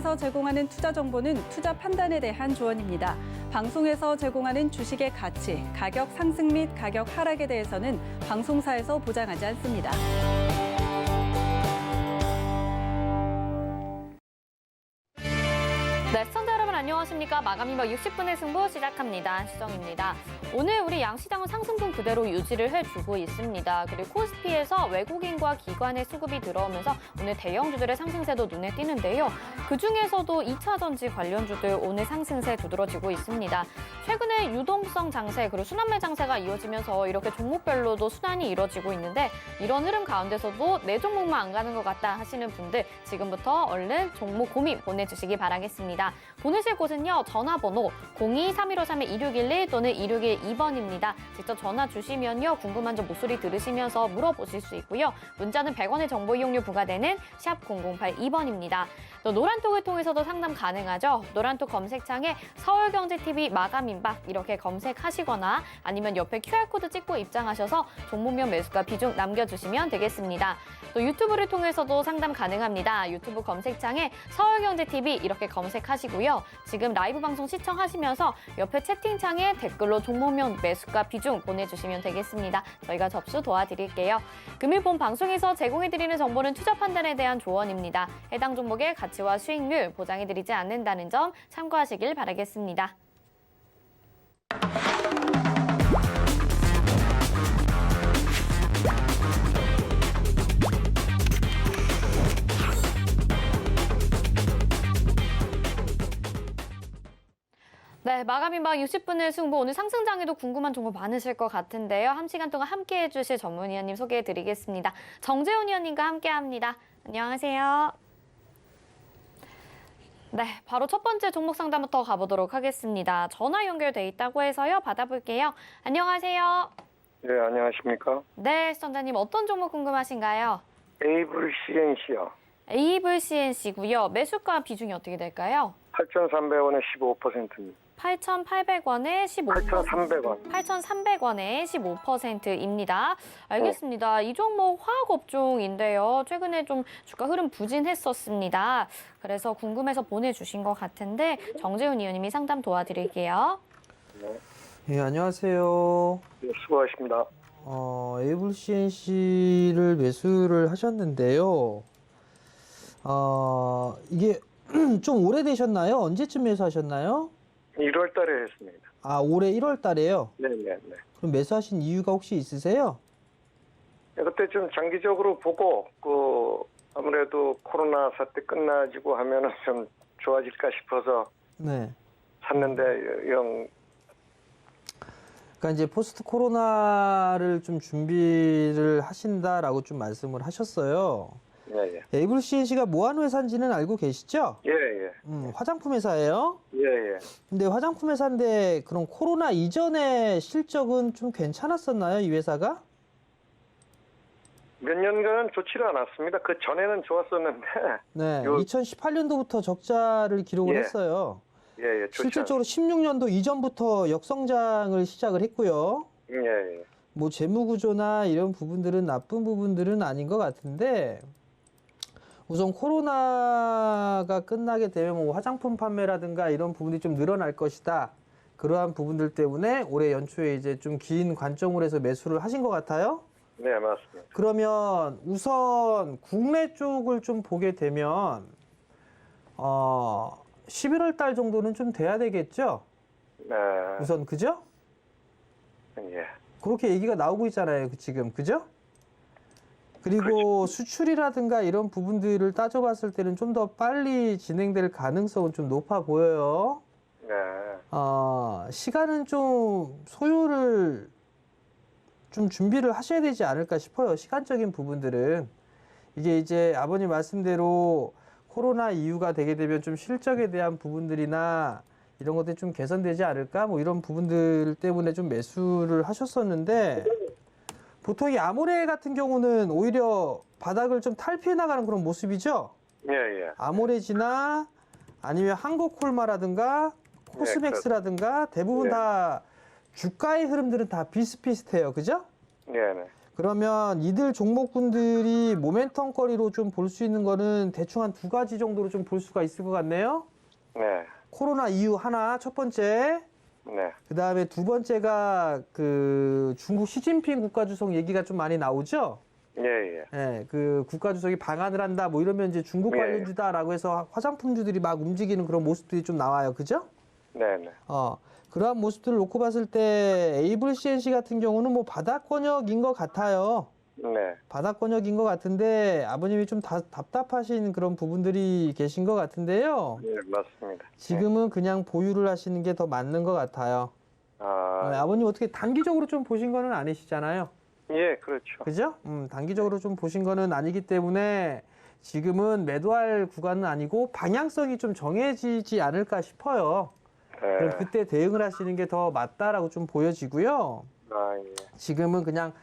방송에서 제공하는 투자 정보는 투자 판단에 대한 조언입니다. 방송에서 제공하는 주식의 가치, 가격 상승 및 가격 하락에 대해서는 방송사에서 보장하지 않습니다. 네, 시청자 여러분 안녕하십니까? 마감인박 60분의 승부 시작합니다. 시정입니다. 오늘 우리 양시장은 상승분 그대로 유지를 해주고 있습니다. 그리고 코스피에서 외국인과 기관의 수급이 들어오면서 오늘 대형주들의 상승세도 눈에 띄는데요. 그중에서도 2차 전지 관련주들 오늘 상승세 두드러지고 있습니다. 최근에 유동성 장세 그리고 순환매 장세가 이어지면서 이렇게 종목별로도 순환이 이뤄지고 있는데 이런 흐름 가운데서도 내 종목만 안 가는 것 같다 하시는 분들 지금부터 얼른 종목 고민 보내주시기 바라겠습니다. 보내실 곳은요. 전화번호 02-3153-2611 또는 2612번입니다. 직접 전화 주시면요. 궁금한 점 목소리 들으시면서 물어보실 수 있고요. 문자는 100원의 정보 이용료 부과되는 샵 0082번입니다. 또 노란톡을 통해서도 상담 가능하죠. 노란톡 검색창에 서울경제TV 마감인박 이렇게 검색하시거나 아니면 옆에 QR코드 찍고 입장하셔서 종목명 매수가 비중 남겨주시면 되겠습니다. 또 유튜브를 통해서도 상담 가능합니다. 유튜브 검색창에 서울경제TV 이렇게 검색하시고요. 지금 라이브 방송 시청하시면서 옆에 채팅창에 댓글로 종목명 매수가 비중 보내주시면 되겠습니다. 저희가 접수 도와드릴게요. 금일 본 방송에서 제공해드리는 정보는 투자 판단에 대한 조언입니다. 해당 종목의 가치와 수익률 보장해드리지 않는다는 점 참고하시길 바라겠습니다. 네, 마감인박 60분의 승부 오늘 상승장에도 궁금한 정보 많으실 것 같은데요. 1시간 동안 함께해 주실 전문위원님 소개해드리겠습니다. 정재훈 위원님과 함께합니다. 안녕하세요. 네, 바로 첫 번째 종목 상담부터 가보도록 하겠습니다. 전화 연결돼 있다고 해서요. 받아볼게요. 안녕하세요. 네, 안녕하십니까? 네, 시청자님 어떤 종목 궁금하신가요? 에이블 CNC요. 에이블 CNC고요. 매수가 비중이 어떻게 될까요? 8,300원에 15%입니다. 8,800원에 15%. 8,300원. 8,300원에 15%입니다. 알겠습니다. 이 종목 화학업종인데요. 최근에 좀 주가 흐름 부진했었습니다. 그래서 궁금해서 보내주신 것 같은데 정재훈 위원님이 상담 도와드릴게요. 네, 예, 안녕하세요. 네, 수고하십니다. 에이블 CNC를 매수를 하셨는데요. 이게 좀 오래되셨나요? 언제쯤 매수하셨나요? 1월 달에 했습니다. 아, 올해 1월 달에요? 네네네. 그럼 매수하신 이유가 혹시 있으세요? 네, 그때 좀 장기적으로 보고, 아무래도 코로나 사태 끝나지고 하면은 좀 좋아질까 싶어서 네. 샀는데, 그러니까 이제 포스트 코로나를 좀 준비를 하신다라고 좀 말씀을 하셨어요. 예, 예. 에이블 CNC가 뭐 하는 회사인지는 알고 계시죠? 예, 예. 화장품 회사예요. 예, 예. 근데 화장품 회사인데 그럼 코로나 이전에 실적은 좀 괜찮았었나요, 이 회사가? 몇 년간 좋지는 않았습니다. 그 전에는 좋았었는데. 네, 2018년도부터 적자를 기록을 예. 했어요. 예, 예. 좋지 실질적으로 16년도 이전부터 역성장을 시작을 했고요. 예, 예. 뭐 재무 구조나 이런 부분들은 나쁜 부분들은 아닌 것 같은데 우선 코로나가 끝나게 되면 뭐 화장품 판매라든가 이런 부분이 좀 늘어날 것이다. 그러한 부분들 때문에 올해 연초에 이제 좀 긴 관점으로 해서 매수를 하신 것 같아요. 네, 맞습니다. 그러면 우선 국내 쪽을 좀 보게 되면 11월 달 정도는 좀 돼야 되겠죠? 네. 우선 그죠? 예. 그렇게 얘기가 나오고 있잖아요, 지금. 그죠? 그리고 수출이라든가 이런 부분들을 따져봤을 때는 좀 더 빨리 진행될 가능성은 좀 높아 보여요. 네. 시간은 좀 소요를 좀 준비를 하셔야 되지 않을까 싶어요. 시간적인 부분들은. 이게 이제 아버님 말씀대로 코로나 이후가 되게 되면 좀 실적에 대한 부분들이나 이런 것들이 좀 개선되지 않을까? 뭐 이런 부분들 때문에 좀 매수를 하셨었는데 보통 이 아모레 같은 경우는 오히려 바닥을 좀 탈피해 나가는 그런 모습이죠? 예, 예. 아모레지나 아니면 한국콜마라든가 코스맥스라든가 대부분 네. 다 주가의 흐름들은 다 비슷비슷해요. 그죠? 네, 네. 그러면 이들 종목군들이 모멘텀거리로 좀 볼 수 있는 거는 대충 한 두 가지 정도로 좀 볼 수가 있을 것 같네요. 네. 코로나 이후 하나, 첫 번째. 네. 그 다음에 두 번째가 그 중국 시진핑 국가주석 얘기가 좀 많이 나오죠? 예, 예. 예, 그 국가주석이 방한을 한다, 뭐 이러면 이제 중국 예. 관련주다라고 해서 화장품주들이 막 움직이는 그런 모습들이 좀 나와요. 그죠? 네, 네. 그러한 모습들을 놓고 봤을 때 에이블 CNC 같은 경우는 뭐 바닥권역인 것 같아요. 네. 바닥권역인 것 같은데 아버님이 좀 답답하신 그런 부분들이 계신 것 같은데요. 예, 맞습니다. 지금은 그냥 보유를 하시는 게 더 맞는 것 같아요. 네, 아버님 어떻게 단기적으로 좀 보신 거는 아니시잖아요. 예, 그렇죠. 그죠? 단기적으로 좀 보신 거는 아니기 때문에 지금은 매도할 구간은 아니고 방향성이 좀 정해지지 않을까 싶어요. 네. 그럼 그때 대응을 하시는 게 더 맞다라고 좀 보여지고요. 예. 지금은 그냥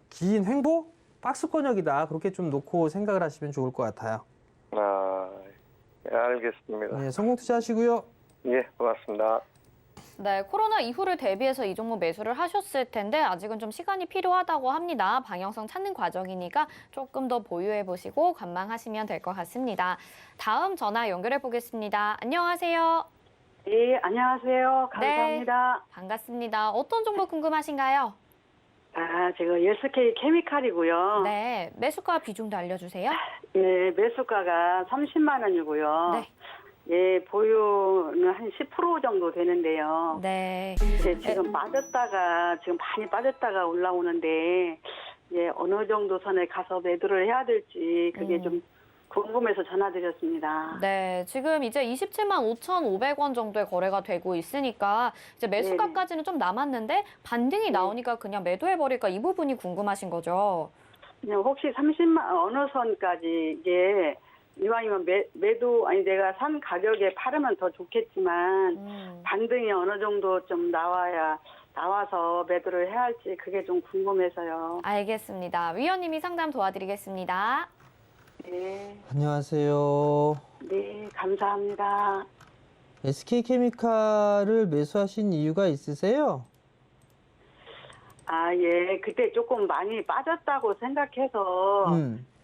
긴 횡보? 박스권역이다. 그렇게 좀 놓고 생각을 하시면 좋을 것 같아요. 예, 알겠습니다. 네, 성공 투자하시고요. 예, 고맙습니다. 네, 코로나 이후를 대비해서 이 종목 매수를 하셨을 텐데 아직은 좀 시간이 필요하다고 합니다. 방향성 찾는 과정이니까 조금 더 보유해 보시고 관망하시면 될 것 같습니다. 다음 전화 연결해 보겠습니다. 안녕하세요. 예, 안녕하세요. 감사합니다. 반갑습니다. 어떤 종목 궁금하신가요? 제가 SK 케미칼이고요. 네, 매수가 비중도 알려주세요. 예, 매수가가 30만 원이고요. 네. 예, 보유는 한 10% 정도 되는데요. 네. 예, 지금 지금 많이 빠졌다가 올라오는데, 예, 어느 정도 선에 가서 매도를 해야 될지 그게 좀 궁금해서 전화드렸습니다. 네, 지금 이제 27만 5,500원 정도의 거래가 되고 있으니까 이제 매수가까지는 좀 남았는데 반등이 나오니까 그냥 매도해버릴까 이 부분이 궁금하신 거죠? 그냥 혹시 30만 어느 선까지 이게 이왕이면 내가 산 가격에 팔으면 더 좋겠지만 반등이 어느 정도 좀 나와서 매도를 해야 할지 그게 좀 궁금해서요. 알겠습니다. 위원님이 상담 도와드리겠습니다. 네, 안녕하세요. 네, 감사합니다. SK케미칼을 매수하신 이유가 있으세요? 예, 그때 조금 많이 빠졌다고 생각해서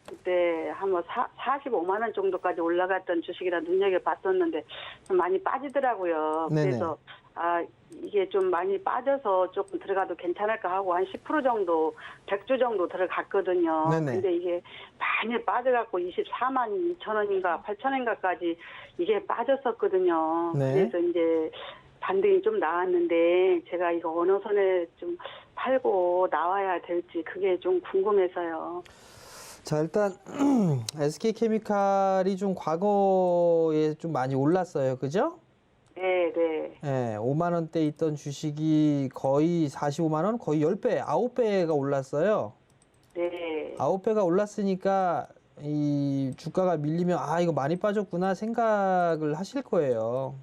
그때 한번 45만 원 정도까지 올라갔던 주식이라 눈여겨봤었는데 좀 많이 빠지더라고요. 네네. 그래서 이게 좀 많이 빠져서 조금 들어가도 괜찮을까 하고 한 10% 정도 100주 정도 들어갔거든요. 네네. 근데 이게 많이 빠져갖고 24만 2천 원인가 8천 원인가까지 이게 빠졌었거든요. 네. 그래서 이제 반등이 좀 나왔는데 제가 이거 어느 선에 좀 팔고 나와야 될지 그게 좀 궁금해서요. 자, 일단 SK케미칼이 좀 과거에 좀 많이 올랐어요. 그죠? 네, 네. 네, 5만 원대 있던 주식이 거의 45만 원, 거의 10배, 9배가 올랐어요. 네. 9배가 올랐으니까 이 주가가 밀리면 이거 많이 빠졌구나 생각을 하실 거예요.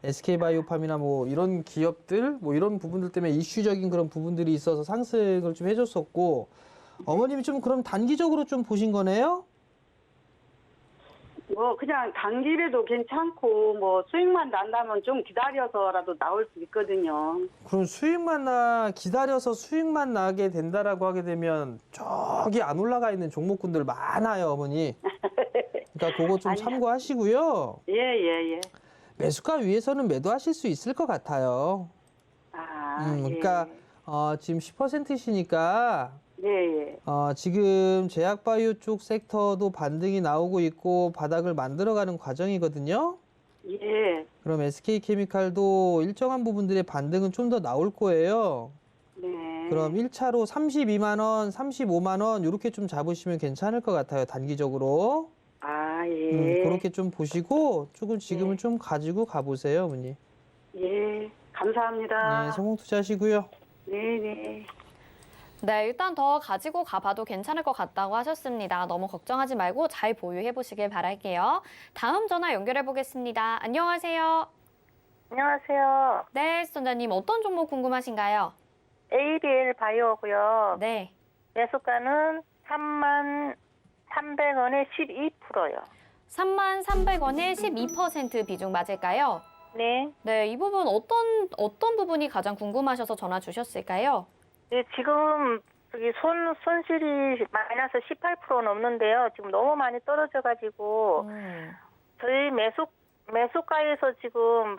SK바이오팜이나 뭐 이런 기업들, 뭐 이런 부분들 때문에 이슈적인 그런 부분들이 있어서 상승을 좀 해줬었고, 어머님이 좀 그럼 단기적으로 좀 보신 거네요? 뭐 그냥 단기라도 괜찮고 뭐 수익만 난다면 좀 기다려서라도 나올 수 있거든요. 그럼 기다려서 수익만 나게 된다라고 하게 되면 저기 안 올라가 있는 종목군들 많아요, 어머니. 그러니까 그거 좀 아니요. 참고하시고요. 예. 매수가 위에서는 매도하실 수 있을 것 같아요. 그러니까 지금 10%시니까 예. 지금 제약바이오 쪽 섹터도 반등이 나오고 있고 바닥을 만들어가는 과정이거든요. 예. 그럼 SK케미칼도 일정한 부분들의 반등은 좀 더 나올 거예요. 네. 그럼 1차로 32만 원, 35만 원 이렇게 좀 잡으시면 괜찮을 것 같아요. 단기적으로. 예. 그렇게 좀 보시고 조금 지금은 좀 가지고 가보세요, 어머니. 예. 감사합니다. 네, 성공 투자하시고요. 네. 네, 일단 더 가지고 가봐도 괜찮을 것 같다고 하셨습니다. 너무 걱정하지 말고 잘 보유해 보시길 바랄게요. 다음 전화 연결해 보겠습니다. 안녕하세요. 안녕하세요. 네, 시청자님 어떤 종목 궁금하신가요? ABL 바이오고요. 네. 매수가는 3만 300원에 12%요. 33,300원에 12% 비중 맞을까요? 네. 네, 이 부분 어떤 부분이 가장 궁금하셔서 전화 주셨을까요? 네, 지금 저기 손실이 마이너스 18% 넘는데요. 지금 너무 많이 떨어져가지고 저희 매수가에서 지금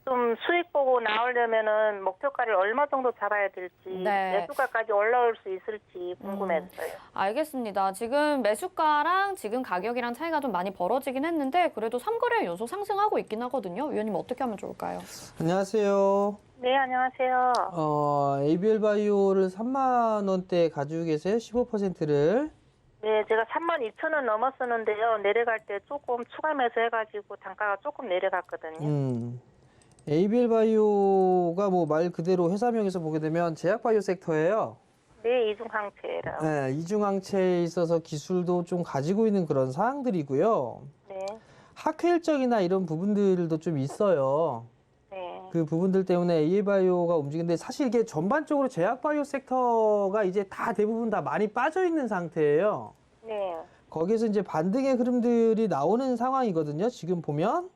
좀 수익 보고 나오려면은 목표가를 얼마 정도 잡아야 될지 네. 매수가까지 올라올 수 있을지 궁금했어요. 알겠습니다. 지금 매수가랑 지금 가격이랑 차이가 좀 많이 벌어지긴 했는데 그래도 3거래 연속 상승하고 있긴 하거든요. 위원님 어떻게 하면 좋을까요? 안녕하세요. 네, 안녕하세요. ABL 바이오를 3만 원대에 가지고 계세요. 15%를. 네, 제가 32,000원 넘었었는데요. 내려갈 때 조금 추가 매수해가지고 단가가 조금 내려갔거든요. ABL 바이오가 뭐 말 그대로 회사명에서 보게 되면 제약 바이오 섹터예요. 네, 이중항체라. 네, 이중항체에 있어서 기술도 좀 가지고 있는 그런 사항들이고요. 네, 학회 일정이나 이런 부분들도 좀 있어요. 네, 그 부분들 때문에 ABL 바이오가 움직이는데 사실 이게 전반적으로 제약 바이오 섹터가 이제 다 대부분 다 많이 빠져 있는 상태예요. 네, 거기에서 이제 반등의 흐름들이 나오는 상황이거든요. 지금 보면.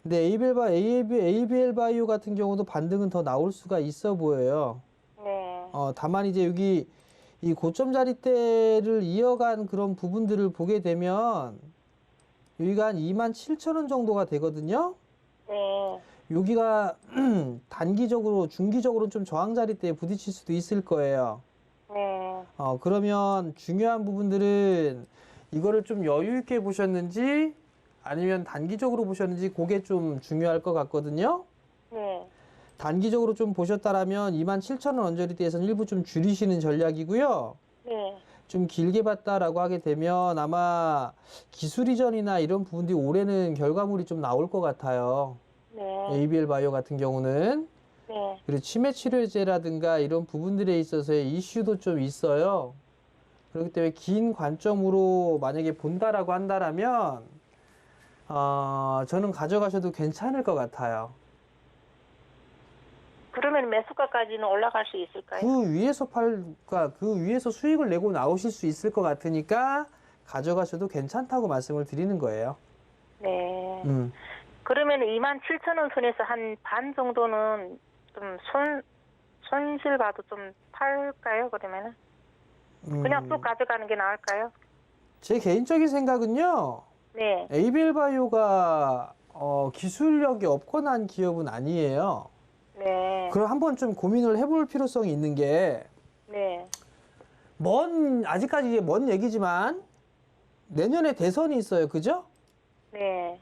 근데 ABL 바이오 같은 경우도 반등은 더 나올 수가 있어 보여요. 네, 다만 이제 여기 이 고점 자리대를 이어간 그런 부분들을 보게 되면 여기가 한 27,000원 정도가 되거든요. 네, 여기가 단기적으로, 중기적으로 좀 저항 자리대에 부딪힐 수도 있을 거예요. 네. 그러면 중요한 부분들은 이거를 좀 여유 있게 보셨는지 아니면 단기적으로 보셨는지 그게 좀 중요할 것 같거든요. 네, 단기적으로 좀 보셨다라면 27,000원 언저리대에서는 일부 좀 줄이시는 전략이고요. 네, 좀 길게 봤다라고 하게 되면 아마 기술 이전이나 이런 부분들이 올해는 결과물이 좀 나올 것 같아요. 네, ABL 바이오 같은 경우는. 네, 그리고 치매 치료제라든가 이런 부분들에 있어서의 이슈도 좀 있어요. 그렇기 때문에 긴 관점으로 만약에 본다라고 한다라면 저는 가져가셔도 괜찮을 것 같아요. 그러면 매수가까지는 올라갈 수 있을까요? 그 위에서 수익을 내고 나오실 수 있을 것 같으니까 가져가셔도 괜찮다고 말씀을 드리는 거예요. 네. 그러면 27,000원 선에서 한 반 정도는 좀 손실 봐도 좀 팔까요, 그러면은? 그냥 쭉 가져가는 게 나을까요? 제 개인적인 생각은요. 네, ABL 바이오가 기술력이 없거나 한 기업은 아니에요. 네, 그럼 한번 좀 고민을 해볼 필요성이 있는 게 네, 아직까지 이게 먼 얘기지만 내년에 대선이 있어요. 그죠? 네,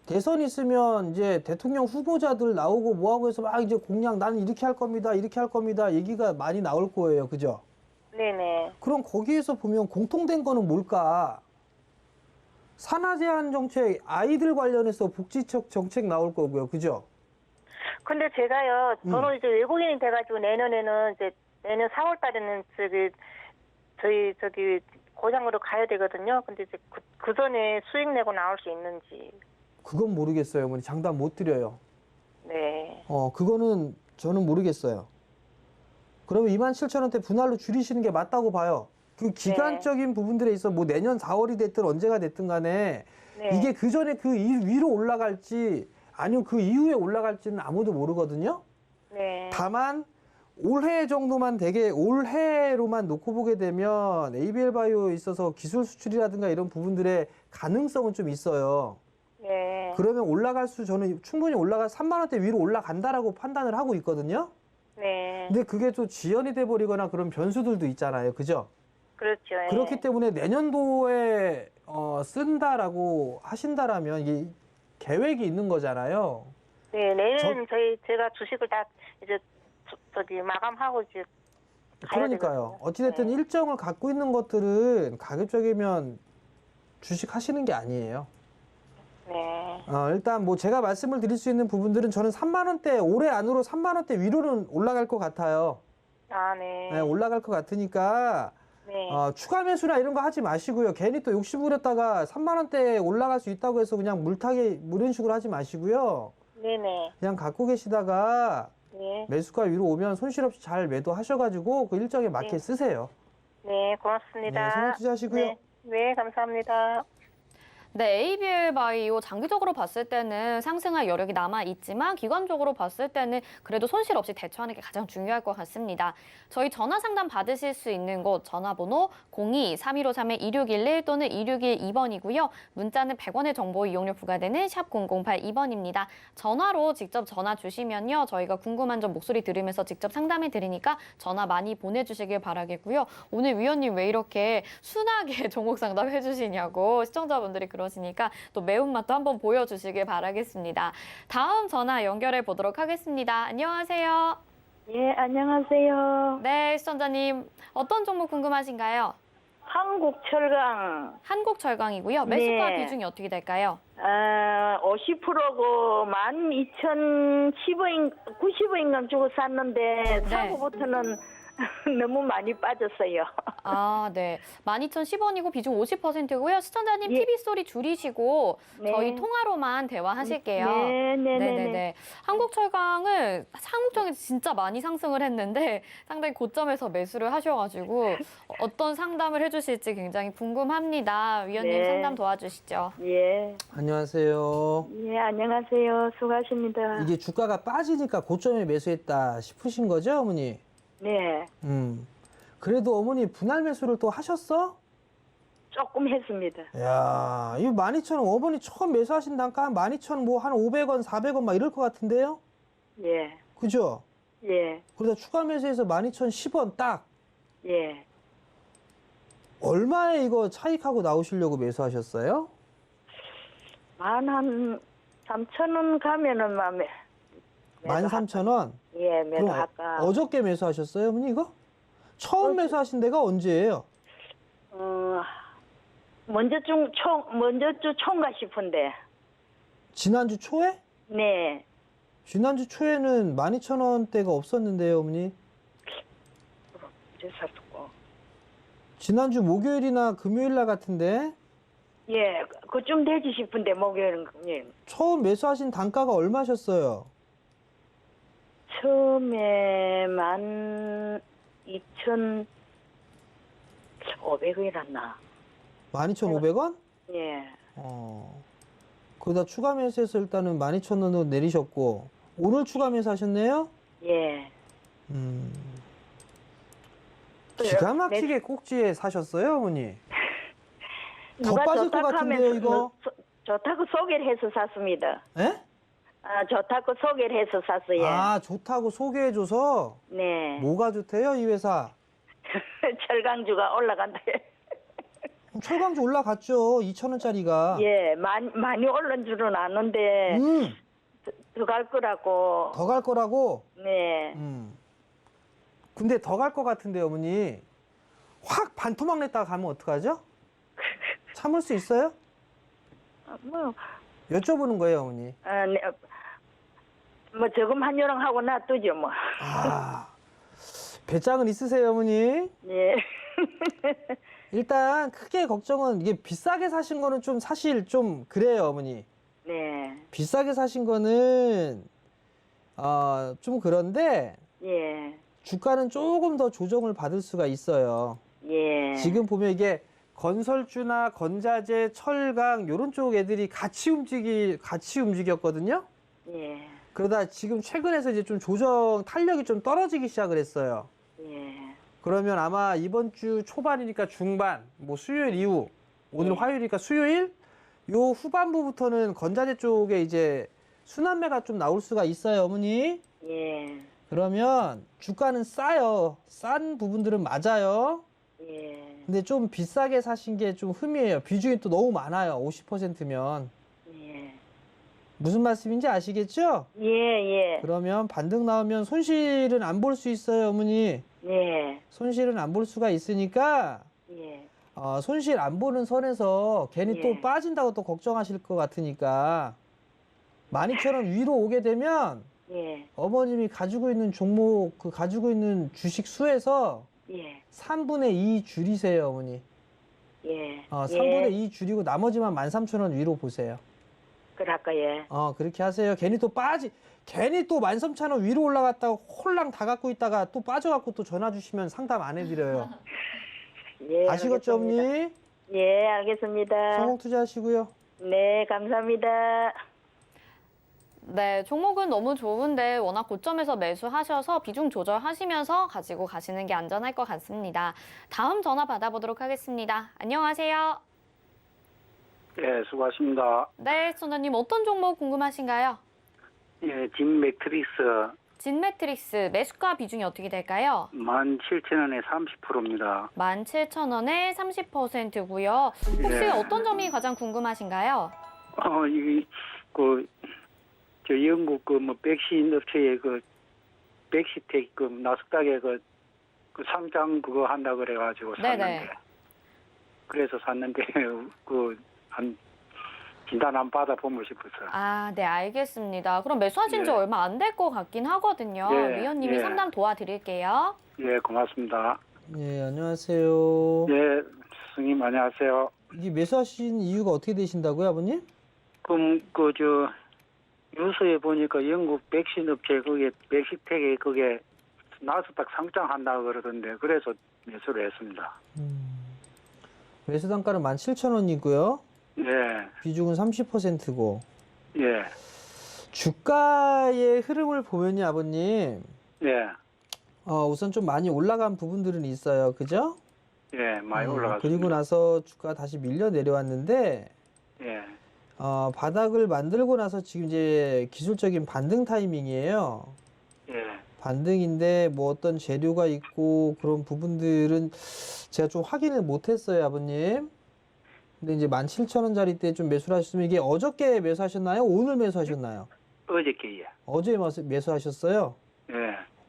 대선이 있으면 이제 대통령 후보자들 나오고 뭐하고 해서 막 이제 공약 나는 이렇게 할 겁니다. 이렇게 할 겁니다. 얘기가 많이 나올 거예요. 그죠? 네. 그럼 거기에서 보면 공통된 거는 뭘까? 산하 제한 정책, 아이들 관련해서 복지적 정책 나올 거고요. 그죠? 근데 제가요, 저는 이제 외국인이 돼가지고 내년에는 이제 내년 4월 달에는 저희 고향으로 가야 되거든요. 근데 이제 그 전에 수익 내고 나올 수 있는지. 그건 모르겠어요. 어머니 장담 못 드려요. 네, 그거는 저는 모르겠어요. 그러면 27,000원대 분할로 줄이시는 게 맞다고 봐요. 그 기간적인 부분들에 있어 뭐 내년 4월이 됐든 언제가 됐든 간에 네, 이게 그 전에 그 위로 올라갈지 아니면 그 이후에 올라갈지는 아무도 모르거든요. 네, 다만 올해 정도만 올해로만 놓고 보게 되면 ABL 바이오에 있어서 기술 수출이라든가 이런 부분들의 가능성은 좀 있어요. 네, 그러면 저는 충분히 3만 원대 위로 올라간다라고 판단을 하고 있거든요. 네, 근데 그게 또 지연이 돼버리거나 그런 변수들도 있잖아요. 그죠? 그렇죠. 예. 그렇기 때문에 내년도에 쓴다라고 하신다라면 이게 계획이 있는 거잖아요. 네, 내년에는 제가 주식을 다 이제 마감하고 이제 가야 그러니까요. 되거든요. 어찌됐든 네. 일정을 갖고 있는 것들은 가급적이면 주식 하시는 게 아니에요. 네, 일단 뭐 제가 말씀을 드릴 수 있는 부분들은 저는 3만 원대 올해 안으로 3만 원대 위로는 올라갈 것 같아요. 아, 네, 네, 올라갈 것 같으니까 네, 추가 매수나 이런 거 하지 마시고요. 괜히 또 욕심 부렸다가 3만 원대에 올라갈 수 있다고 해서 그냥 이런 식으로 하지 마시고요. 네네, 그냥 갖고 계시다가 네, 매수가 위로 오면 손실 없이 잘 매도하셔가지고 그 일정에 맞게 네. 쓰세요. 네, 고맙습니다. 네, 선물 투자하시고요. 네, 네, 감사합니다. 네, ABL 바이오 장기적으로 봤을 때는 상승할 여력이 남아 있지만 기관적으로 봤을 때는 그래도 손실 없이 대처하는 게 가장 중요할 것 같습니다. 저희 전화 상담 받으실 수 있는 곳 전화번호 02-3153-2611 또는 2612번이고요. 문자는 100원의 정보 이용료 부과되는 샵 0082번입니다. 전화로 직접 전화 주시면요. 저희가 궁금한 점 목소리 들으면서 직접 상담해 드리니까 전화 많이 보내주시길 바라겠고요. 오늘 위원님 왜 이렇게 순하게 종목 상담 해주시냐고 시청자분들이 그러시니까 또 매운맛도 한번 보여주시길 바라겠습니다. 다음 전화 연결해 보도록 하겠습니다. 안녕하세요. 예, 안녕하세요. 네, 시청자님 어떤 종목 궁금하신가요? 한국철강, 한국철강이고요. 매수가 네. 비중이 어떻게 될까요? 50%고 12,010원, 90원인가 주고 샀는데 사고부터는 너무 많이 빠졌어요. 아, 네. 12,010원이고 비중 50%고요. 시청자님 예. TV 소리 줄이시고 네. 저희 통화로만 대화하실게요. 네네네. 한국철강은 한국철강이 진짜 많이 상승을 했는데 상당히 고점에서 매수를 하셔가지고 어떤 상담을 해주실지 굉장히 궁금합니다. 위원님 네. 상담 도와주시죠. 예, 안녕하세요. 예, 안녕하세요. 수고하십니다. 이게 주가가 빠지니까 고점에 매수했다 싶으신 거죠, 어머니? 네, 그래도 어머니 분할 매수를 또 하셨어? 조금 했습니다. 야, 이 12,000원 어머니 처음 매수하신 단가 한 12,000원 뭐 한 500원, 400원 막 이럴 것 같은데요? 예, 그죠? 예, 그러다 추가 매수해서 12,010원 딱 예. 얼마에 이거 차익하고 나오시려고 매수하셨어요? 한 3,000원 가면은 마음에 13,000원? 예, 그럼 매도할까. 어저께 매수하셨어요, 어머니 이거? 처음 매수하신 데가 언제예요? 먼저 주 총가 싶은데. 지난주 초에? 네. 지난주 초에는 12,000원대가 없었는데요, 어머니. 샀고. 지난주 목요일이나 금요일 날 같은데 예, 그쯤 되지 싶은데 목요일은 예. 처음 매수하신 단가가 얼마셨어요? 처음에 12,500원이랬나? 12,500원? 예. 그러다 추가 매수해서 일단은 12,000원으로 내리셨고 오늘 추가 매수하셨네요? 예. 기가 막히게 꼭지에 사셨어요, 어머니? 더 누가 빠질 것 좋다고 같은데요, 하면 이거? 좋다고 소개를 해서 샀습니다. 에? 좋다고 소개를 해서 샀어요. 아, 좋다고 소개해줘서 네. 뭐가 좋대요, 이 회사? 철강주가 올라간다. 철강주 올라갔죠, 2,000원짜리가. 예, 많이 오른 줄은 아는데 더 갈 거라고. 더 갈 거라고? 네. 근데 더 갈 것 같은데, 어머니. 확 반토막 냈다가 가면 어떡하죠? 참을 수 있어요? 뭐, 여쭤보는 거예요, 어머니. 네. 뭐 저금 한 요랑 하고 놔두죠 뭐. 아, 배짱은 있으세요, 어머니? 예. 일단 크게 걱정은 이게 비싸게 사신 거는 좀 사실 좀 그래요, 어머니. 네. 비싸게 사신 거는 좀 그런데 예. 주가는 조금 더 조정을 받을 수가 있어요. 예. 지금 보면 이게 건설주나 건자재, 철강 요런 쪽 애들이 같이 움직였거든요. 예. 그러다 지금 최근에서 이제 좀 조정 탄력이 좀 떨어지기 시작을 했어요. 예. 그러면 아마 이번 주 초반이니까 중반, 뭐 수요일 이후, 오늘 화요일이니까 수요일 요 후반부부터는 건자재 쪽에 이제 순환매가 좀 나올 수가 있어요, 어머니. 예. 그러면 주가는 싸요. 싼 부분들은 맞아요. 예. 근데 좀 비싸게 사신 게 좀 흠이에요. 비중이 또 너무 많아요. 50%면. 예. 무슨 말씀인지 아시겠죠? 예. 예. 그러면 반등 나오면 손실은 안 볼 수 있어요, 어머니. 예. 손실은 안 볼 수가 있으니까 예. 손실 안 보는 선에서 괜히 예. 또 빠진다고 또 걱정하실 것 같으니까 12,000원 위로 오게 되면 예. 어머님이 가지고 있는 종목, 가지고 있는 주식 수에서 예. 3분의 2 줄이세요, 어머니. 예. 3분의 2 줄이고 나머지만 13,000원 위로 보세요. 그럴까 예. 그렇게 하세요. 괜히 또 13,000원 위로 올라갔다가 홀랑 다 갖고 있다가 또 빠져갖고 또 전화 주시면 상담 안 해드려요. 예. 아시겠죠, 알겠습니다. 어머니? 예, 알겠습니다. 성공 투자하시고요. 네, 감사합니다. 네, 종목은 너무 좋은데 워낙 고점에서 매수하셔서 비중 조절하시면서 가지고 가시는 게 안전할 것 같습니다. 다음 전화 받아보도록 하겠습니다. 안녕하세요. 예, 수고하십니다. 네, 시청자님 어떤 종목 궁금하신가요? 예, 진 매트릭스 진매트릭스 매수가 비중이 어떻게 될까요? 17,000원에 30%입니다. 17,000원에 30%고요. 혹시 네. 어떤 점이 가장 궁금하신가요? 저 영국 백신 업체에 백시텍 나스닥에 상장 그거 한다 그래가지고 네네. 샀는데. 그래서 샀는데 한 진단 한번 받아보고 싶었어요. 아, 네, 알겠습니다. 그럼 매수하신 지 네. 얼마 안 될 것 같긴 하거든요. 네, 위원님이 네. 상담 도와드릴게요. 예, 고맙습니다. 예, 안녕하세요. 예, 스님 안녕하세요. 이게 매수하신 이유가 어떻게 되신다고요, 아버님? 그럼 뉴스에 보니까 영국 백신 업체 그게 백시텍에 그게 나스닥 상장한다 그러던데 그래서 매수를 했습니다. 매수 단가는 17,000원이고요. 예, 비중은 30%고. 예, 주가의 흐름을 보면요, 아버님. 예, 우선 좀 많이 올라간 부분들은 있어요. 그죠? 예, 많이 올라갔습니다. 그리고 나서 주가가 다시 밀려 내려왔는데, 예, 바닥을 만들고 나서 지금 이제 기술적인 반등 타이밍이에요. 예, 반등인데 뭐 어떤 재료가 있고 그런 부분들은 제가 좀 확인을 못했어요, 아버님. 근데 이제 17,000원짜리 때 좀 매수를 하셨으면 이게 어저께 매수하셨나요? 오늘 매수하셨나요? 어저께 예, 어제 매수하셨어요? 예,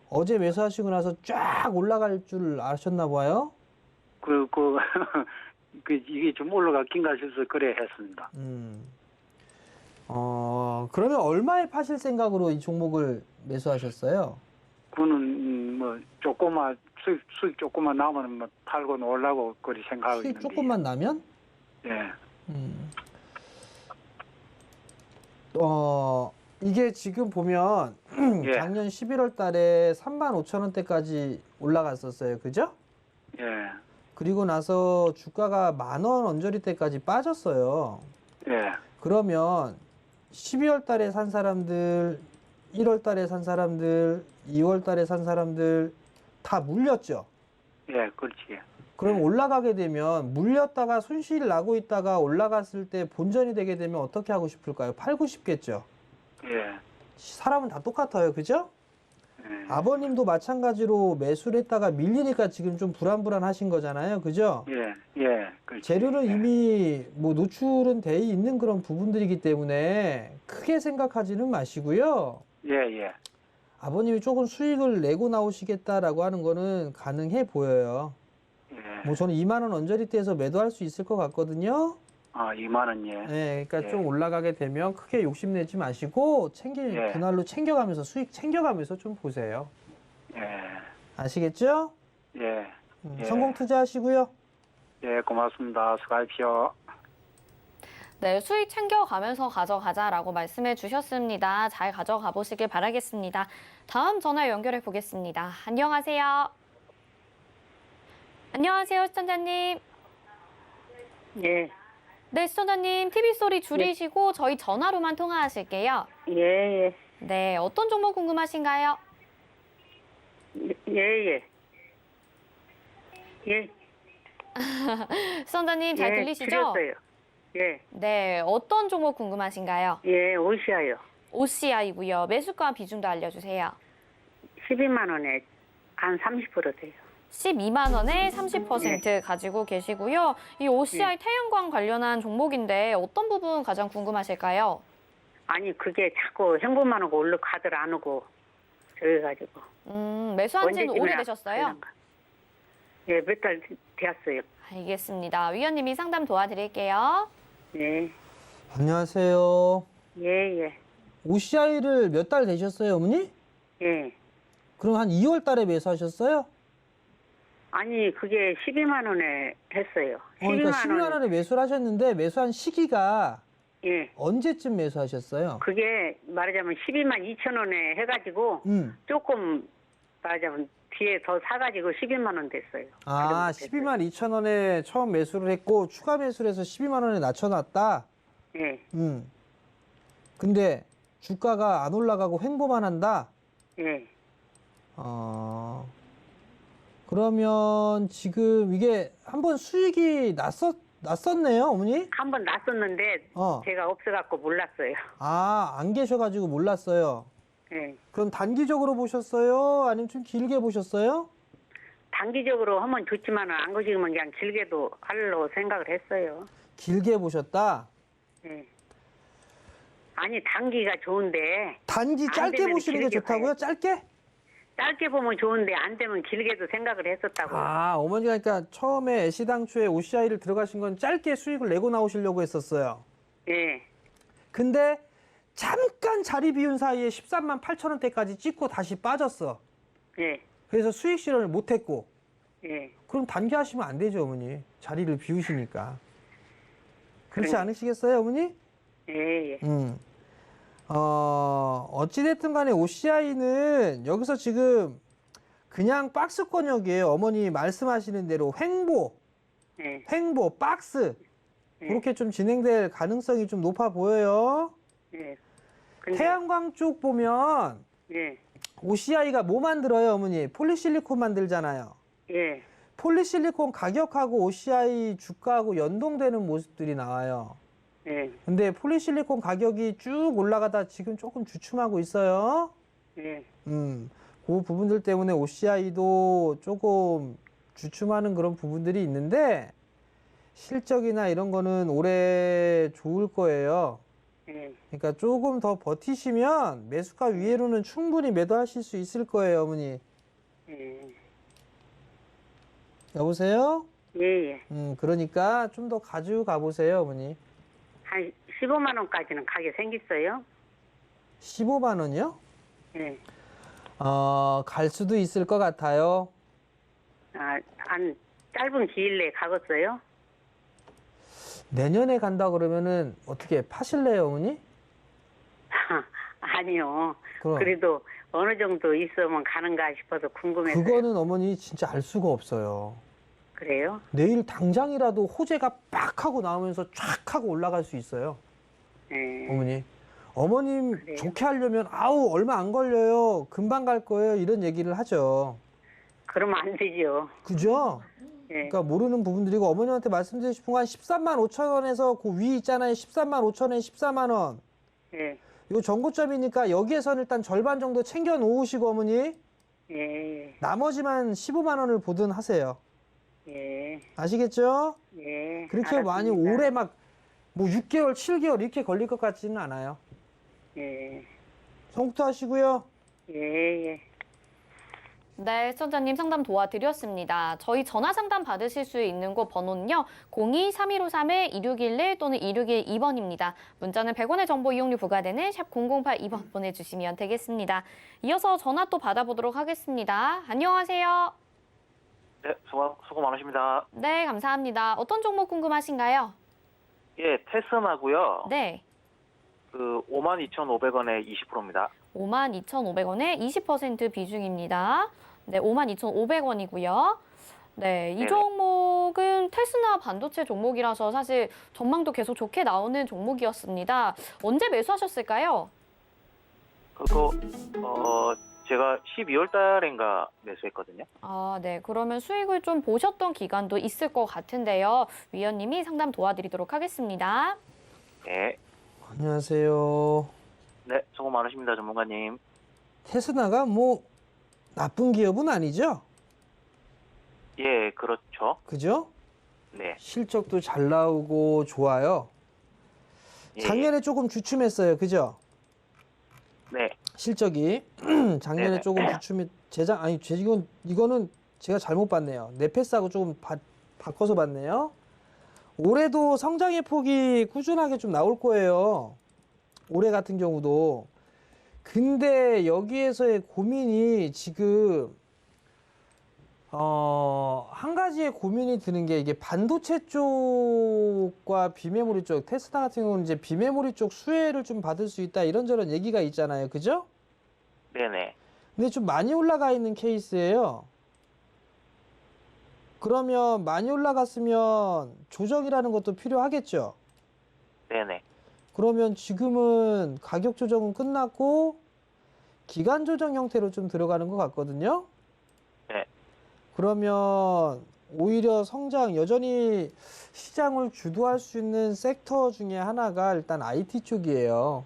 어제 매수하시고 나서 쫙 올라갈 줄 아셨나 봐요? 이게 좀 올라갔긴가 싶어서 그래 했습니다. 그러면 얼마에 파실 생각으로 이 종목을 매수하셨어요? 그는 조그만 수익 조그만 나면 팔고 놀라고 그리 생각하고 수익 있는데. 조금만 나면? 예, 이게 지금 보면 예. 작년 11월 달에 35,000원대까지 올라갔었어요. 그죠? 예, 그리고 나서 주가가 10,000원 언저리 때까지 빠졌어요. 예, 그러면 12월 달에 산 사람들, 1월 달에 산 사람들, 2월 달에 산 사람들 다 물렸죠. 예, 그렇지. 그럼 올라가게 되면 물렸다가 손실 나고 있다가 올라갔을 때 본전이 되게 되면 어떻게 하고 싶을까요? 팔고 싶겠죠. 예, 사람은 다 똑같아요. 그죠? 예, 아버님도 마찬가지로 매수를 했다가 밀리니까 지금 좀 불안불안하신 거잖아요. 그죠? 예, 예, 그렇지. 재료는 예. 이미 뭐 노출은 돼 있는 그런 부분들이기 때문에 크게 생각하지는 마시고요. 예, 예, 아버님이 조금 수익을 내고 나오시겠다라고 하는 거는 가능해 보여요. 예. 뭐 저는 2만 원 언저리대에서 매도할 수 있을 것 같거든요. 2만 원, 예. 네, 그러니까 예. 좀 올라가게 되면 크게 욕심내지 마시고 예. 그날로 챙겨가면서 수익 챙겨가면서 좀 보세요. 예, 아시겠죠? 예, 예. 성공 투자하시고요. 예, 고맙습니다. 수고하십시오. 네, 수익 챙겨가면서 가져가자라고 말씀해 주셨습니다. 잘 가져가 보시길 바라겠습니다. 다음 전화 연결해 보겠습니다. 안녕하세요. 안녕하세요, 시청자님. 예, 네, 시청자님, TV 소리 줄이시고 저희 전화로만 통화하실게요. 예, 예, 네, 어떤 종목 궁금하신가요? 예, 예. 예, 시청자님 잘 예, 들리시죠? 줄였어요. 예, 네, 어떤 종목 궁금하신가요? 예, 오시아요. OCI고요. 매수가 비중도 알려주세요. 12만 원에 한 30% 돼요. 12만 원에 30% 가지고 계시고요. 이 OCI 태양광 관련한 종목인데 어떤 부분 가장 궁금하실까요? 아니, 그게 자꾸 현금만 오고 올라가들 안 오고 저래가지고. 매수한 지는 언제쯤에 오래되셨어요? 할란가. 예, 몇 달 되었어요. 알겠습니다. 위원님이 상담 도와드릴게요. 네, 안녕하세요. 예, 예, OCI를 몇 달 되셨어요, 어머니? 예. 그럼 한 2월 달에 매수하셨어요? 아니, 그게 12만 원에 했어요. 그러니까 12만 10만 원에 매수를 하셨는데 매수한 시기가 예. 언제쯤 매수하셨어요? 그게 말하자면 12만 2천 원에 해가지고 조금 말하자면 뒤에 더 사가지고 12만 원 됐어요. 아, 12만 2천 원에 처음 매수를 했고 추가 매수를 해서 12만 원에 낮춰놨다? 예. 근데 주가가 안 올라가고 횡보만 한다? 예. 그러면 지금 이게 한번 수익이 났었네요, 어머니? 한 번 났었는데 제가 없어갖고 몰랐어요. 아, 안 계셔가지고 몰랐어요. 예. 그럼 단기적으로 보셨어요? 아니면 좀 길게 보셨어요? 단기적으로 하면 좋지만 안 거시면 그냥 길게도 하려고 생각을 했어요. 길게 보셨다? 예. 아니 단기가 좋은데 단기 안 짧게 되면 보시는 게 길게 좋다고요? 봐야지. 짧게? 짧게 보면 좋은데 안 되면 길게도 생각을 했었다고요. 아, 어머니가 그러니까 처음에 애시당초에 OCI를 들어가신 건 짧게 수익을 내고 나오시려고 했었어요. 예. 근데 잠깐 자리 비운 사이에 13만 8천 원대까지 찍고 다시 빠졌어. 예. 그래서 수익 실현을 못했고. 예. 그럼 단기 하시면 안 되죠, 어머니. 자리를 비우시니까. 그렇지 그러네. 않으시겠어요, 어머니? 예. 예. 어찌됐든 간에 OCI는 여기서 지금 그냥 박스 권역이에요. 어머니 말씀하시는 대로 예. 횡보, 박스. 예. 그렇게 좀 진행될 가능성이 좀 높아 보여요. 예. 근데 태양광 쪽 보면 예. OCI가 뭐 만들어요, 어머니? 폴리실리콘 만들잖아요. 예. 폴리실리콘 가격하고 OCI 주가하고 연동되는 모습들이 나와요. 예. 근데 폴리실리콘 가격이 쭉 올라가다 지금 조금 주춤하고 있어요. 예. 그 부분들 때문에 OCI도 조금 주춤하는 그런 부분들이 있는데 실적이나 이런 거는 올해 좋을 거예요. 예. 그러니까 조금 더 버티시면 매수가 위에로는 충분히 매도하실 수 있을 거예요, 어머니. 예. 여보세요? 예. 예. 그러니까 좀 더 가지고 가보세요, 어머니. 한 15만 원까지는 가게 생겼어요. 15만 원이요? 예. 갈 수도 있을 것 같아요. 한 짧은 기일 내에 가겠어요? 내년에 간다 그러면은 어떻게 파실래요, 어머니? 아니요. 그럼. 그래도 어느 정도 있으면 가는가 싶어서 궁금해서요. 그거는 어머니 진짜 알 수가 없어요. 그래요? 내일 당장이라도 호재가 빡 하고 나오면서 쫙 하고 올라갈 수 있어요. 예. 어머니. 어머님 그래요? 좋게 하려면 아우 얼마 안 걸려요. 금방 갈 거예요. 이런 얘기를 하죠. 그러면 안 되죠. 그죠? 예. 그러니까 모르는 부분들이고 어머님한테 말씀드리고 싶은 건 한 13만 5천 원에서 그 위 있잖아요. 13만 5천에 14만 원. 예. 이거 전고점이니까 여기에서는 일단 절반 정도 챙겨 놓으시고 어머니 예. 나머지만 15만 원을 보든 하세요. 예. 아시겠죠? 예. 그렇게 많이 알았습니다. 오래 막 뭐 6개월, 7개월 이렇게 걸릴 것 같지는 않아요. 예. 성투 하시고요. 예. 예. 네, 시청자님 상담 도와드렸습니다. 저희 전화 상담 받으실 수 있는 곳 번호는요. 02-3153-2611 또는 2612번입니다. 문자는 100원의 정보 이용료 부과되는 샵 0082번 보내주시면 되겠습니다. 이어서 전화 또 받아보도록 하겠습니다. 안녕하세요. 네, 수고 많으십니다. 네, 감사합니다. 어떤 종목 궁금하신가요? 예, 테스마고요. 네. 52,500원에 20%입니다. 52,500원에 20% 비중입니다. 네, 52,500원이고요. 네, 이 네네. 종목은 테스나 반도체 종목이라서 사실 전망도 계속 좋게 나오는 종목이었습니다. 언제 매수하셨을까요? 그거 제가 12월 달인가 매수했거든요. 아, 네. 그러면 수익을 좀 보셨던 기간도 있을 것 같은데요. 위원님이 상담 도와드리도록 하겠습니다. 네. 안녕하세요. 네, 수고 많으십니다, 전문가님. 테스나가 뭐 나쁜 기업은 아니죠? 예, 그렇죠. 그죠? 네. 실적도 잘 나오고 좋아요. 예. 작년에 조금 주춤했어요. 그죠? 네. 실적이 작년에 네네. 조금 주춤이 이거는 제가 잘못 봤네요. 네페스하고 조금 바꿔서 봤네요. 올해도 성장의 폭이 꾸준하게 좀 나올 거예요. 올해 같은 경우도. 근데 여기에서의 고민이 지금 한 가지의 고민이 드는 게 이게 반도체 쪽과 비메모리 쪽, 테스라 같은 경우는 이제 비메모리 쪽 수혜를 좀 받을 수 있다 이런저런 얘기가 있잖아요. 그죠? 네네. 근데 좀 많이 올라가 있는 케이스예요. 그러면 많이 올라갔으면 조정이라는 것도 필요하겠죠. 네네. 그러면 지금은 가격 조정은 끝났고 기간 조정 형태로 좀 들어가는 것 같거든요. 네. 그러면 오히려 성장, 여전히 시장을 주도할 수 있는 섹터 중에 하나가 일단 IT 쪽이에요.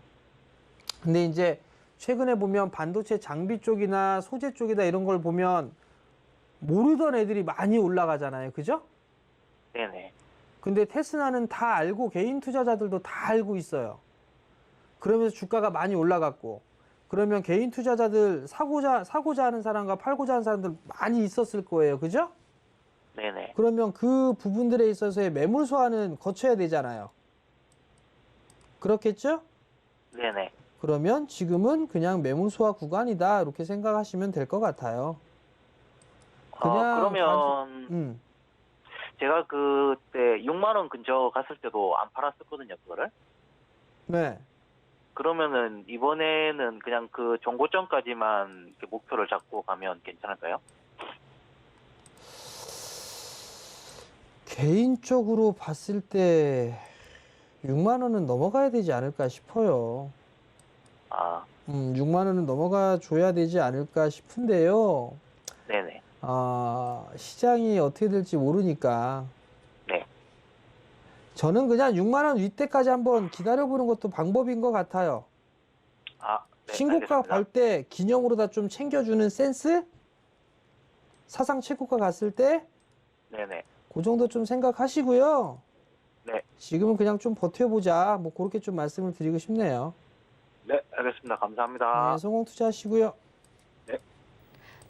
근데 이제 최근에 보면 반도체 장비 쪽이나 소재 쪽이다 이런 걸 보면 모르던 애들이 많이 올라가잖아요. 그죠? 네네. 근데 테스라는 다 알고 개인 투자자들도 다 알고 있어요. 그러면서 주가가 많이 올라갔고, 그러면 개인 투자자들 사고자 하는 사람과 팔고자 하는 사람들 많이 있었을 거예요. 그죠? 네네. 그러면 그 부분들에 있어서의 매물 소화는 거쳐야 되잖아요. 그렇겠죠? 네네. 그러면 지금은 그냥 매물 소화 구간이다 이렇게 생각하시면 될 것 같아요. 그러면 제가 그때 6만 원 근처 갔을 때도 안 팔았었거든요, 그거를. 네. 그러면은 이번에는 그냥 그 정고점까지만 이렇게 목표를 잡고 가면 괜찮을까요? 개인적으로 봤을 때 6만 원은 넘어가야 되지 않을까 싶어요. 6만 원은 넘어가 줘야 되지 않을까 싶은데요. 네네. 시장이 어떻게 될지 모르니까. 네. 저는 그냥 6만 원 윗대까지 한번 기다려보는 것도 방법인 것 같아요. 네, 신고가 알겠습니다. 갈 때 기념으로 다 좀 챙겨주는 센스? 사상 최고가 갔을 때? 네네. 그 정도 좀 생각하시고요. 네. 지금은 그냥 좀 버텨보자. 뭐 그렇게 좀 말씀을 드리고 싶네요. 네, 알겠습니다. 감사합니다. 네, 성공 투자하시고요.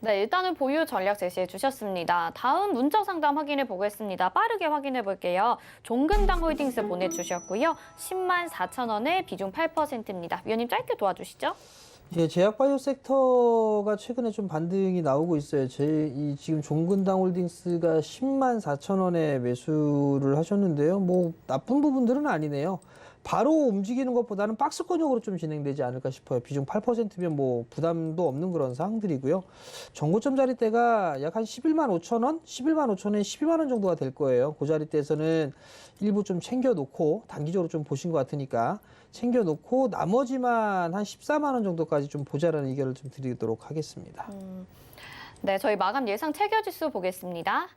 네, 일단은 보유 전략 제시해 주셨습니다. 다음 문자 상담 확인해 보겠습니다. 빠르게 확인해 볼게요. 종근당 홀딩스 보내주셨고요. 10만 4천 원에 비중 8%입니다. 위원님 짧게 도와주시죠. 예, 제약바이오 섹터가 최근에 좀 반등이 나오고 있어요. 지금 종근당 홀딩스가 10만 4천 원에 매수를 하셨는데요. 뭐 나쁜 부분들은 아니네요. 바로 움직이는 것보다는 박스권형으로 좀 진행되지 않을까 싶어요. 비중 8%면 뭐 부담도 없는 그런 사항들이고요. 정고점 자리대가 약 한 11만 5천 원, 11만 5천 원에 12만 원 정도가 될 거예요. 그 자리대에서는 일부 좀 챙겨놓고 단기적으로 좀 보신 것 같으니까 챙겨놓고 나머지만 한 14만 원 정도까지 좀 보자라는 의견을 좀 드리도록 하겠습니다. 네, 저희 마감 예상 체결지수 보겠습니다.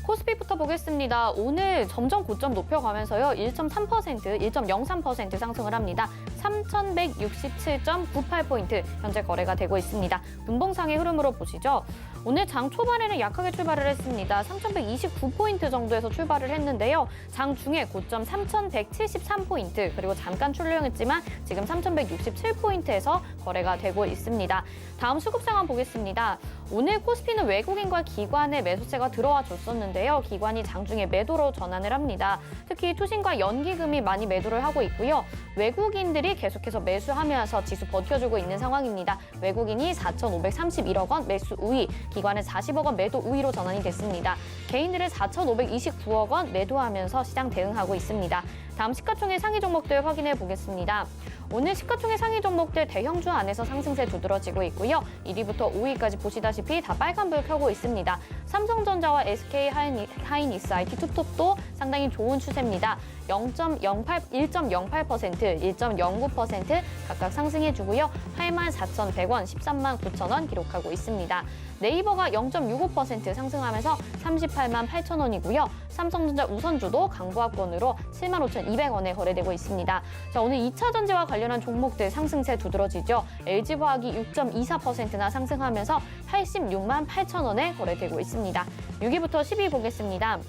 코스피부터 보겠습니다. 오늘 점점 고점 높여가면서요. 1.3%, 1.03% 상승을 합니다. 3,167.98포인트 현재 거래가 되고 있습니다. 분봉상의 흐름으로 보시죠. 오늘 장 초반에는 약하게 출발을 했습니다. 3,129포인트 정도에서 출발을 했는데요. 장 중에 고점 3,173포인트, 그리고 잠깐 출렁했지만 지금 3,167포인트에서 거래가 되고 있습니다. 다음 수급 상황 보겠습니다. 오늘 코스피는 외국인과 기관의 매수세가 들어와 줬었는데요. 기관이 장중에 매도로 전환을 합니다. 특히 투신과 연기금이 많이 매도를 하고 있고요. 외국인들이 계속해서 매수하면서 지수 버텨주고 있는 상황입니다. 외국인이 4,531억 원 매수 우위, 기관은 40억 원 매도 우위로 전환이 됐습니다. 개인들은 4,529억 원 매도하면서 시장 대응하고 있습니다. 다음 시가총액 상위 종목들 확인해 보겠습니다. 오늘 시가총액 상위 종목들 대형주 안에서 상승세 두드러지고 있고요. 1위부터 5위까지 보시다시피 다 빨간불 켜고 있습니다. 삼성전자와 SK하이닉스 IT 투톱도 상당히 좋은 추세입니다. 1.08%, 1.09% 각각 상승해주고요. 84,100원, 13만 9천 원 기록하고 있습니다. 네이버가 0.65% 상승하면서 38만 8천 원이고요. 삼성전자 우선주도 강보합권으로 7만 5,200원에 거래되고 있습니다. 자, 오늘 2차 전지와 관련한 종목들 상승세 두드러지죠. LG화학이 6.24%나 상승하면서 86만 8천 원에 거래되고 있습니다. 6위부터 10위 보겠습니다.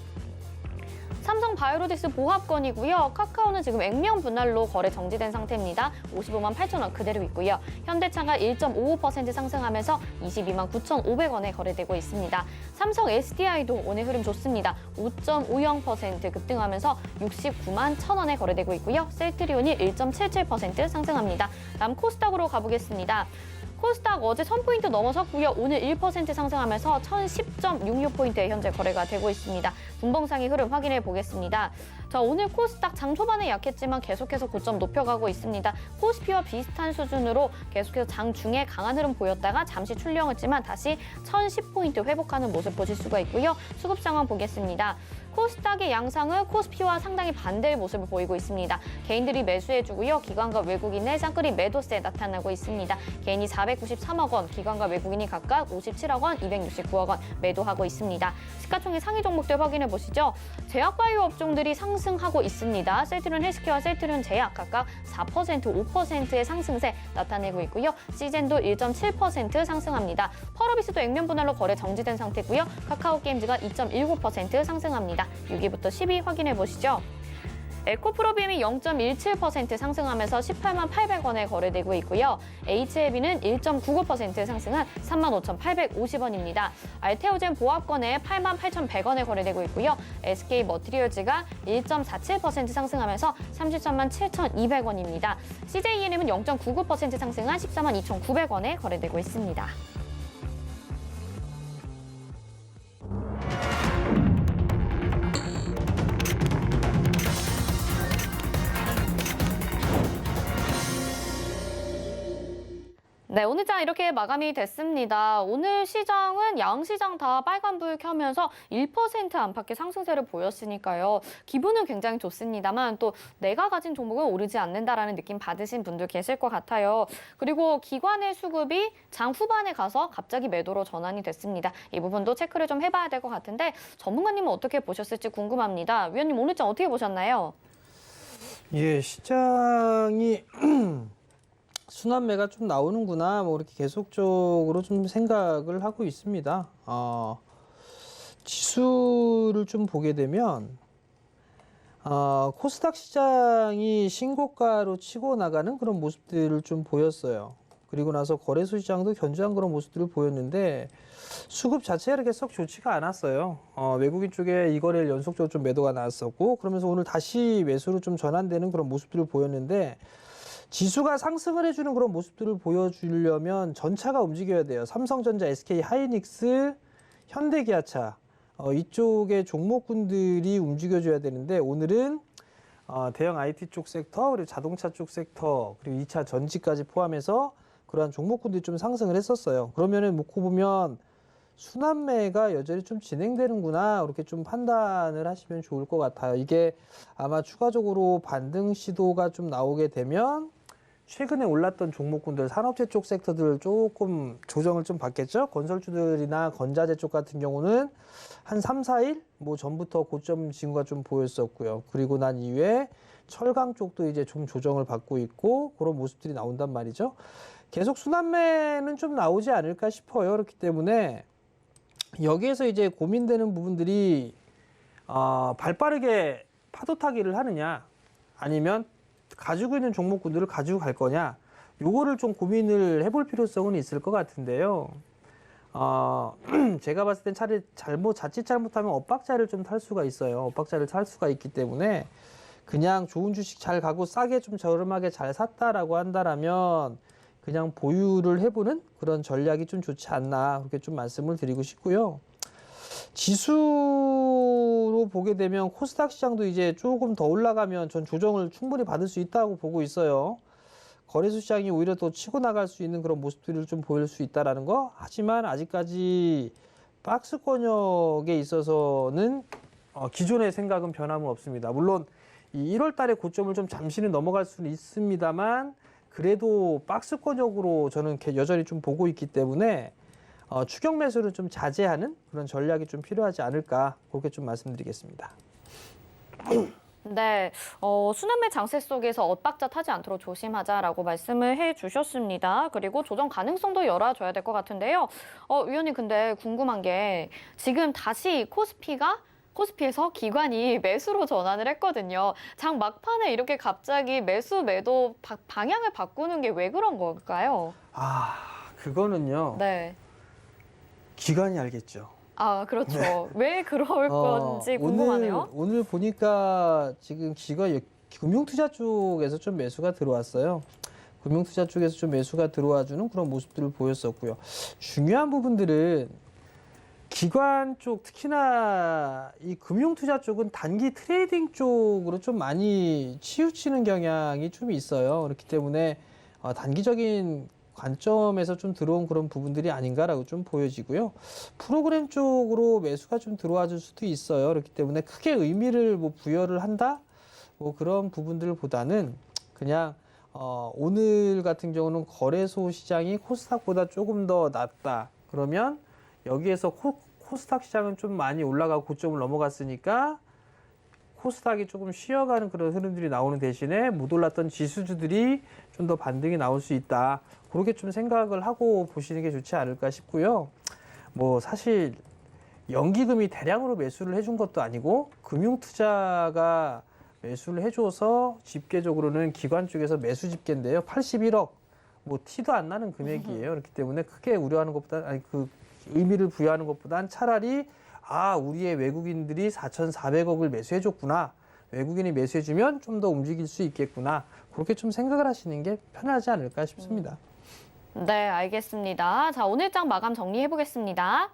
삼성 바이오로직스 보합권이고요. 카카오는 지금 액면 분할로 거래 정지된 상태입니다. 55만 8천 원 그대로 있고요. 현대차가 1.55% 상승하면서 22만 9,500원에 거래되고 있습니다. 삼성 SDI도 오늘 흐름 좋습니다. 5.50% 급등하면서 69만 1,000원에 거래되고 있고요. 셀트리온이 1.77% 상승합니다. 다음 코스닥으로 가보겠습니다. 코스닥 어제 1,000포인트 넘어섰고요. 오늘 1% 상승하면서 1,010.66포인트에 현재 거래가 되고 있습니다. 분봉상의 흐름 확인해 보겠습니다. 자, 오늘 코스닥 장 초반에 약했지만 계속해서 고점 높여가고 있습니다. 코스피와 비슷한 수준으로 계속해서 장 중에 강한 흐름 보였다가 잠시 출렁했지만 다시 1,010포인트 회복하는 모습 보실 수가 있고요. 수급 상황 보겠습니다. 코스닥의 양상은 코스피와 상당히 반대의 모습을 보이고 있습니다. 개인들이 매수해주고요. 기관과 외국인의 쌍끌이 매도세 나타나고 있습니다. 개인이 493억 원, 기관과 외국인이 각각 57억 원, 269억 원 매도하고 있습니다. 시가총액 상위 종목들 확인해 보시죠. 제약바이오 업종들이 상승하고 있습니다. 셀트리온 헬스케어와 셀트리온 제약 각각 4%, 5%의 상승세 나타내고 있고요. 시젠도 1.7% 상승합니다. 펄어비스도 액면 분할로 거래 정지된 상태고요. 카카오게임즈가 2.19% 상승합니다. 6위부터 10위 확인해 보시죠. 에코프로비엠이 0.17% 상승하면서 18만 800원에 거래되고 있고요. HLB는 1.99% 상승한 35,850원입니다. 알테오젠 보합권에 8만 8,100원에 거래되고 있고요. SK 머티리얼즈가 1.47% 상승하면서 33만 7,200원입니다. CJENM은 0.99% 상승한 14만 2,900원에 거래되고 있습니다. 네, 오늘 장 이렇게 마감이 됐습니다. 오늘 시장은 양시장 다 빨간불 켜면서 1% 안팎의 상승세를 보였으니까요. 기분은 굉장히 좋습니다만 또 내가 가진 종목은 오르지 않는다라는 느낌 받으신 분들 계실 것 같아요. 그리고 기관의 수급이 장 후반에 가서 갑자기 매도로 전환이 됐습니다. 이 부분도 체크를 좀 해봐야 될 것 같은데 전문가님은 어떻게 보셨을지 궁금합니다. 위원님 오늘 장 어떻게 보셨나요? 예, 시장이 순환매가 좀 나오는구나, 뭐 이렇게 계속적으로 좀 생각을 하고 있습니다. 지수를 좀 보게 되면 코스닥 시장이 신고가로 치고 나가는 그런 모습들을 좀 보였어요. 그리고 나서 거래소 시장도 견조한 그런 모습들을 보였는데 수급 자체가 이렇게 썩 좋지가 않았어요. 외국인 쪽에 이 거래일 연속적으로 좀 매도가 나왔었고, 그러면서 오늘 다시 매수로 좀 전환되는 그런 모습들을 보였는데, 지수가 상승을 해주는 그런 모습들을 보여주려면 전차가 움직여야 돼요. 삼성전자, SK 하이닉스, 현대기아차 이쪽의 종목군들이 움직여줘야 되는데, 오늘은 대형 IT 쪽 섹터, 그리고 자동차 쪽 섹터, 그리고 2차 전지까지 포함해서 그러한 종목군들이 좀 상승을 했었어요. 그러면은 놓고 보면 순환매가 여전히 좀 진행되는구나, 이렇게 좀 판단을 하시면 좋을 것 같아요. 이게 아마 추가적으로 반등 시도가 좀 나오게 되면 최근에 올랐던 종목군들, 산업재 쪽 섹터들 조금 조정을 좀 받겠죠. 건설주들이나 건자재 쪽 같은 경우는 한 3, 4일 뭐 전부터 고점 징후가 좀 보였었고요. 그리고 난 이후에 철강 쪽도 이제 좀 조정을 받고 있고, 그런 모습들이 나온단 말이죠. 계속 순환매는 좀 나오지 않을까 싶어요. 그렇기 때문에 여기에서 이제 고민되는 부분들이 발빠르게 파도 타기를 하느냐, 아니면 가지고 있는 종목군들을 가지고 갈 거냐, 요거를 좀 고민을 해볼 필요성은 있을 것 같은데요. 제가 봤을 땐 차라리 자칫 잘못하면 엇박자를 좀 탈 수가 있어요. 엇박자를 탈 수가 있기 때문에 그냥 좋은 주식 잘 가고 싸게 좀 저렴하게 잘 샀다라고 한다라면 그냥 보유를 해보는 그런 전략이 좀 좋지 않나, 그렇게 좀 말씀을 드리고 싶고요. 지수로 보게 되면 코스닥 시장도 이제 조금 더 올라가면 전 조정을 충분히 받을 수 있다고 보고 있어요. 거래소 시장이 오히려 더 치고 나갈 수 있는 그런 모습들을 좀 보일 수 있다라는 거. 하지만 아직까지 박스권역에 있어서는 기존의 생각은 변함은 없습니다. 물론 이 1월 달에 고점을 좀 잠시는 넘어갈 수는 있습니다만, 그래도 박스권역으로 저는 여전히 좀 보고 있기 때문에 추격 매수를 좀 자제하는 그런 전략이 좀 필요하지 않을까, 그렇게 좀 말씀드리겠습니다. 네, 순환매 장세 속에서 엇박자 타지 않도록 조심하자라고 말씀을 해주셨습니다. 그리고 조정 가능성도 열어줘야 될 것 같은데요. 위원님, 근데 궁금한 게 지금 다시 코스피에서 기관이 매수로 전환을 했거든요. 장 막판에 이렇게 갑자기 매도 방향을 바꾸는 게 왜 그런 걸까요? 그거는요. 네. 기관이 알겠죠. 그렇죠. 네. 왜 그럴 건지 궁금하네요. 오늘 보니까 지금 금융투자 쪽에서 좀 매수가 들어왔어요. 금융투자 쪽에서 좀 매수가 들어와주는 그런 모습들을 보였었고요. 중요한 부분들은 기관 쪽, 특히나 이 금융투자 쪽은 단기 트레이딩 쪽으로 좀 많이 치우치는 경향이 좀 있어요. 그렇기 때문에 단기적인 관점에서 좀 들어온 그런 부분들이 아닌가라고 좀 보여지고요. 프로그램 쪽으로 매수가 좀 들어와 줄 수도 있어요. 그렇기 때문에 크게 의미를 뭐 부여를 한다? 뭐 그런 부분들보다는 그냥 오늘 같은 경우는 거래소 시장이 코스닥보다 조금 더 낮다. 그러면 여기에서 코스닥 시장은 좀 많이 올라가고 고점을 넘어갔으니까 코스닥이 조금 쉬어가는 그런 흐름들이 나오는 대신에 못 올랐던 지수주들이 좀 더 반등이 나올 수 있다. 그렇게 좀 생각을 하고 보시는 게 좋지 않을까 싶고요. 뭐 사실 연기금이 대량으로 매수를 해준 것도 아니고 금융투자가 매수를 해줘서 집계적으로는 기관 쪽에서 매수 집계인데요. 81억, 뭐 티도 안 나는 금액이에요. 그렇기 때문에 크게 우려하는 것보다, 아니 그 의미를 부여하는 것보단 차라리 우리의 외국인들이 4,400억을 매수해줬구나. 외국인이 매수해주면 좀 더 움직일 수 있겠구나. 그렇게 좀 생각을 하시는 게 편하지 않을까 싶습니다. 네, 알겠습니다. 자, 오늘 장 마감 정리해 보겠습니다.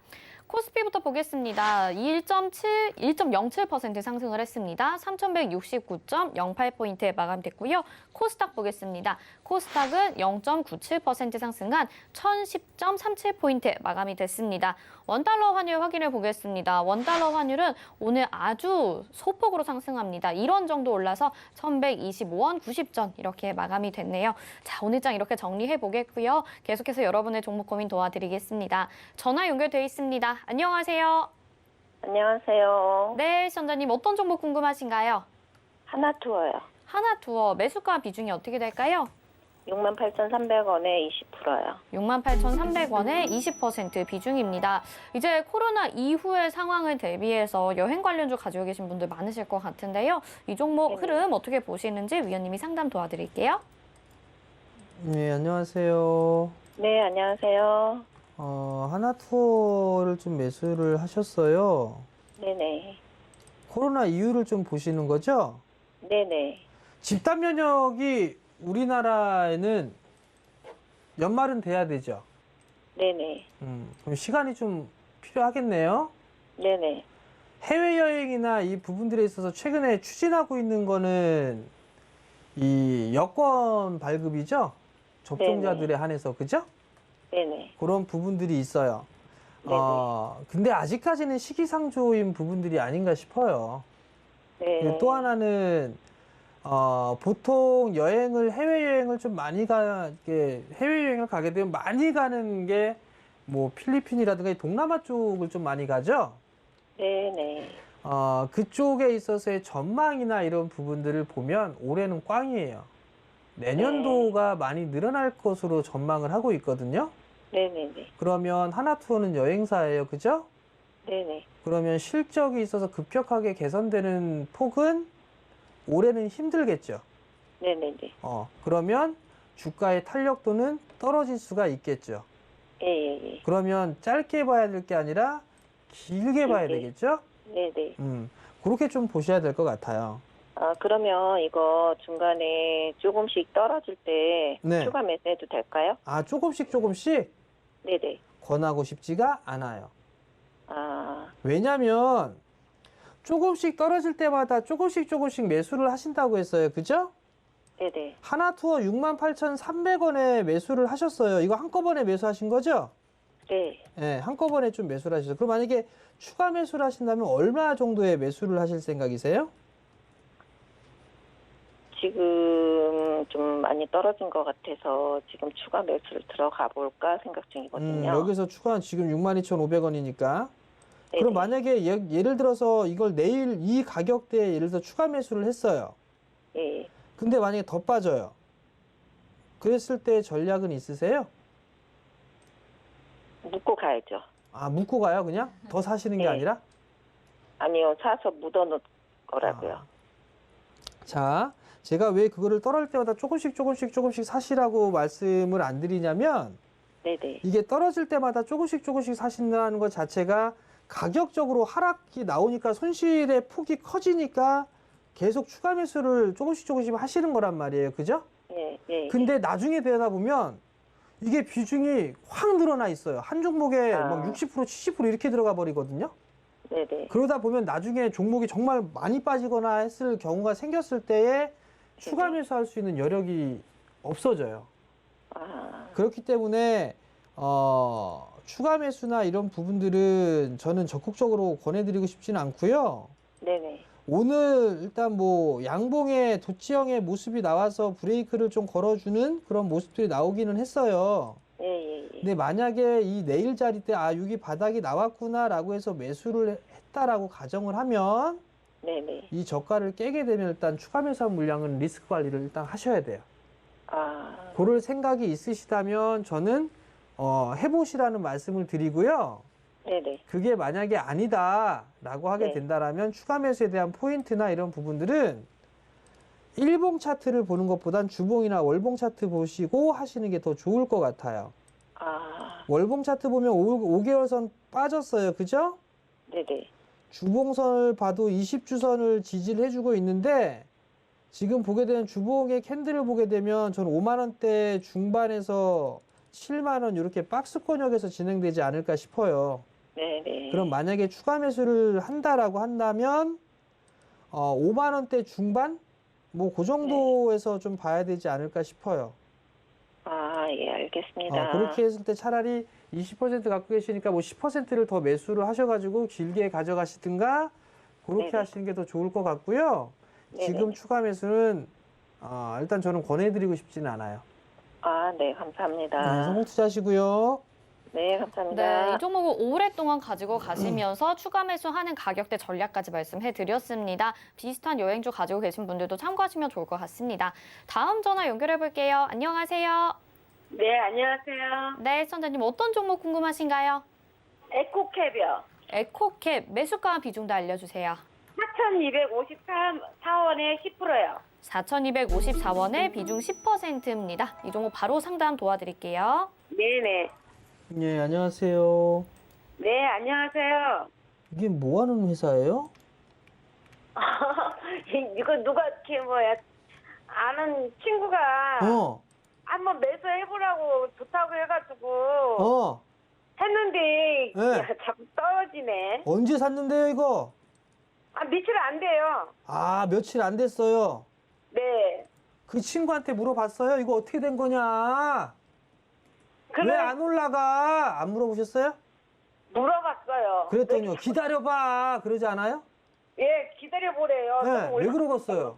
코스피부터 보겠습니다. 1.07% 상승을 했습니다. 3,169.08포인트에 마감됐고요. 코스닥 보겠습니다. 코스닥은 0.97% 상승한 1,010.37포인트에 마감이 됐습니다. 원달러 환율 확인해 보겠습니다. 원달러 환율은 오늘 아주 소폭으로 상승합니다. 1원 정도 올라서 1,125원 90전 이렇게 마감이 됐네요. 자, 오늘 장 이렇게 정리해 보겠고요. 계속해서 여러분의 종목 고민 도와드리겠습니다. 전화 연결돼 있습니다. 안녕하세요. 안녕하세요. 네, 시청자님 어떤 종목 궁금하신가요? 하나투어요. 하나투어 매수가 비중이 어떻게 될까요? 68,300원에 20%요. 68,300원에 20% 비중입니다. 이제 코로나 이후의 상황을 대비해서 여행 관련주 가지고 계신 분들 많으실 것 같은데요. 이 종목 흐름 어떻게 보시는지 위원님이 상담 도와드릴게요. 네, 안녕하세요. 네, 안녕하세요. 하나투어를 좀 매수를 하셨어요. 네네. 코로나 이유를 좀 보시는 거죠? 네네. 집단 면역이 우리나라에는 연말은 돼야 되죠? 네네. 그럼 시간이 좀 필요하겠네요? 네네. 해외여행이나 이 부분들에 있어서 최근에 추진하고 있는 거는 이 여권 발급이죠? 접종자들에 한해서, 그죠? 네네. 그런 부분들이 있어요. 근데 아직까지는 시기상조인 부분들이 아닌가 싶어요. 네. 또 하나는 보통 해외여행을 좀 많이 해외여행을 가게 되면 많이 가는 게 뭐 필리핀이라든가 동남아 쪽을 좀 많이 가죠? 네네. 그쪽에 있어서의 전망이나 이런 부분들을 보면 올해는 꽝이에요. 내년도가 많이 늘어날 것으로 전망을 하고 있거든요. 네네네. 그러면 하나투어는 여행사예요. 그죠? 네네. 그러면 실적이 있어서 급격하게 개선되는 폭은 올해는 힘들겠죠. 네네네. 그러면 주가의 탄력도는 떨어질 수가 있겠죠. 예예예. 그러면 짧게 봐야 될 게 아니라 길게 봐야 되겠죠? 네네. 그렇게 좀 보셔야 될 것 같아요. 그러면 이거 중간에 조금씩 떨어질 때 네. 추가 매수해도 될까요? 조금씩? 네네. 권하고 싶지가 않아요. 아, 왜냐면 조금씩 떨어질 때마다 조금씩 매수를 하신다고 했어요. 그죠? 네네. 하나투어 68,300원에 매수를 하셨어요. 이거 한꺼번에 매수하신 거죠? 네. 네, 한꺼번에 좀 매수를 하셨어요. 그럼 만약에 추가 매수를 하신다면 얼마 정도의 매수를 하실 생각이세요? 지금 좀 많이 떨어진 것 같아서 지금 추가 매수를 들어가 볼까 생각 중이거든요. 여기서 추가 지금 62,500원이니까. 네네. 그럼 만약에 예를 들어서 이걸 내일 이 가격대에 예를 들어 추가 매수를 했어요. 예. 근데 만약에 더 빠져요. 그랬을 때 전략은 있으세요? 묶고 가야죠. 묶고 가요, 그냥? 더 사시는 게 네. 아니라? 아니요, 사서 묻어놓을 거라고요. 자, 제가 왜 그거를 떨어질 때마다 조금씩 사시라고 말씀을 안 드리냐면, 네네. 이게 떨어질 때마다 조금씩 사신다는 것 자체가 가격적으로 하락이 나오니까 손실의 폭이 커지니까 계속 추가 매수를 조금씩 하시는 거란 말이에요. 그죠? 예, 예. 근데 나중에 되다 보면 이게 비중이 확 늘어나 있어요. 한 종목에 막 60%, 70% 이렇게 들어가 버리거든요. 네네. 그러다 보면 나중에 종목이 정말 많이 빠지거나 했을 경우가 생겼을 때에 추가 매수할 수 있는 여력이 없어져요. 그렇기 때문에 추가 매수나 이런 부분들은 저는 적극적으로 권해드리고 싶지는 않고요. 네네. 오늘 일단 뭐 양봉의 도치형의 모습이 나와서 브레이크를 좀 걸어주는 그런 모습들이 나오기는 했어요. 예. 근데 만약에 이 내일 자리 때 여기 바닥이 나왔구나라고 해서 매수를 했다라고 가정을 하면 네네. 이 저가를 깨게 되면 일단 추가 매수한 물량은 리스크 관리를 일단 하셔야 돼요. 그럴 생각이 있으시다면 저는 해보시라는 말씀을 드리고요. 네네. 그게 만약에 아니다라고 하게 네. 된다라면 추가 매수에 대한 포인트나 이런 부분들은 일봉 차트를 보는 것보단 주봉이나 월봉 차트 보시고 하시는 게 더 좋을 것 같아요. 월봉 차트 보면 5개월선 빠졌어요. 그죠? 네네. 주봉선을 봐도 20주선을 지지를 해주고 있는데 지금 보게 되면 주봉의 캔들을 보게 되면 전 5만 원대 중반에서 7만 원 이렇게 박스권역에서 진행되지 않을까 싶어요. 네네. 그럼 만약에 추가 매수를 한다라고 한다면 5만 원대 중반 뭐 그 정도에서 좀 봐야 되지 않을까 싶어요. 예, 알겠습니다. 그렇게 했을 때 차라리 20% 갖고 계시니까 뭐 10%를 더 매수를 하셔가지고 길게 가져가시든가 그렇게 네네. 하시는 게 더 좋을 것 같고요. 네네. 지금 추가 매수는 일단 저는 권해드리고 싶지는 않아요. 네, 감사합니다. 성공 투자하시고요. 네, 감사합니다. 네, 이 종목을 오랫동안 가지고 가시면서 추가 매수하는 가격대 전략까지 말씀해드렸습니다. 비슷한 여행주 가지고 계신 분들도 참고하시면 좋을 것 같습니다. 다음 전화 연결해 볼게요. 안녕하세요. 네, 안녕하세요. 네, 시청자님 어떤 종목 궁금하신가요? 에코캡이요. 에코캡 매수가 비중도 알려주세요. 4,254원에 10%요. 4,254원에 비중 10%입니다. 이 종목 바로 상담 도와드릴게요. 네네. 네, 안녕하세요. 네, 안녕하세요. 이게 뭐 하는 회사예요? 이거 누가 이렇게 아는 친구가 한번 매수해보라고 좋다고 해가지고 했는데 네. 자꾸 떨어지네. 언제 샀는데요, 이거? 며칠 안 돼요. 며칠 안 됐어요. 네. 그 친구한테 물어봤어요? 이거 어떻게 된 거냐? 왜 안 올라가? 안 물어보셨어요? 물어봤어요. 그랬더니요, 기다려봐. 그러지 않아요? 예, 기다려보래요. 네, 왜 그러겠어요?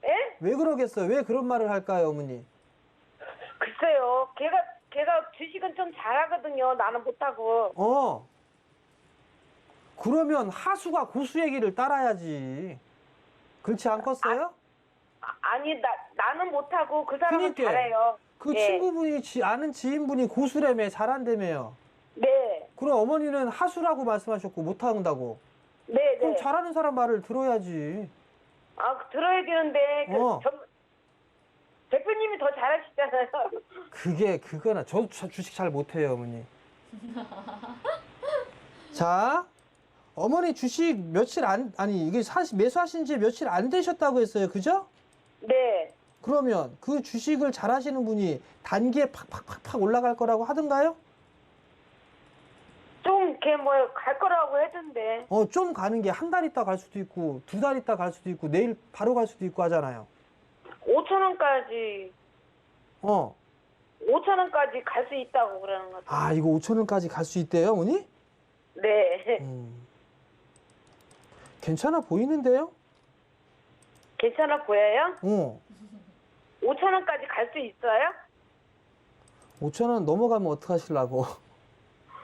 예? 왜 그러겠어요? 왜 그런 말을 할까요, 어머니? 글쎄요. 걔가 주식은 좀 잘하거든요. 나는 못하고. 그러면 하수가 고수 얘기를 따라야지. 그렇지 않겠어요? 나는 못하고 그 사람은 그러니까. 잘해요. 그 네. 친구분이 아는 지인분이 고수라며 잘한다며요. 네. 그럼 어머니는 하수라고 말씀하셨고 못한다고. 네, 그럼 네. 잘하는 사람 말을 들어야지. 들어야 되는데 대표님이 더 잘하시잖아요. 그거나 저도 주식 잘 못해요, 어머니. 자, 어머니 주식 며칠 이게 매수하신 지 며칠 안 되셨다고 했어요, 그죠? 네. 그러면 그 주식을 잘 하시는 분이 단기에 팍팍팍팍 올라갈 거라고 하던가요? 좀 갈 거라고 했던데. 좀 가는 게 한 달 있다 갈 수도 있고, 2달 있다 갈 수도 있고, 내일 바로 갈 수도 있고 하잖아요. 5,000원까지. 5,000원까지 갈 수 있다고 그러는 거죠. 이거 5,000원까지 갈 수 있대요, 어머니? 네. 괜찮아 보이는데요? 괜찮아 보여요? 5,000원까지 갈 수 있어요? 5,000원 넘어가면 어떡하시려고?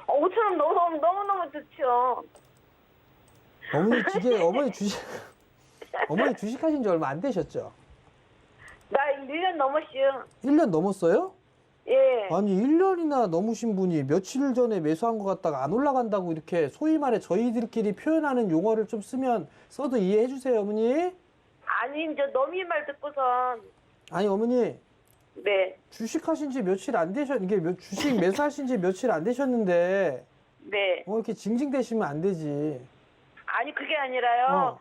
5,000원 너무너무 좋죠. 어머니 주식하신 지 얼마 안 되셨죠? 나 1년 넘었어요. 1년 넘었어요? 예. 아니 1년이나 넘으신 분이 며칠 전에 매수한 것 같다가 안 올라간다고 이렇게 소위 말해 저희들끼리 표현하는 용어를 좀 써도 이해해 주세요, 어머니. 이제 너미 말 듣고선. 아니 어머니. 네. 주식하신 지 며칠 안 주식 매수하신 지 며칠 안 되셨는데. 네. 이렇게 징징대시면 안 되지. 그게 아니라요.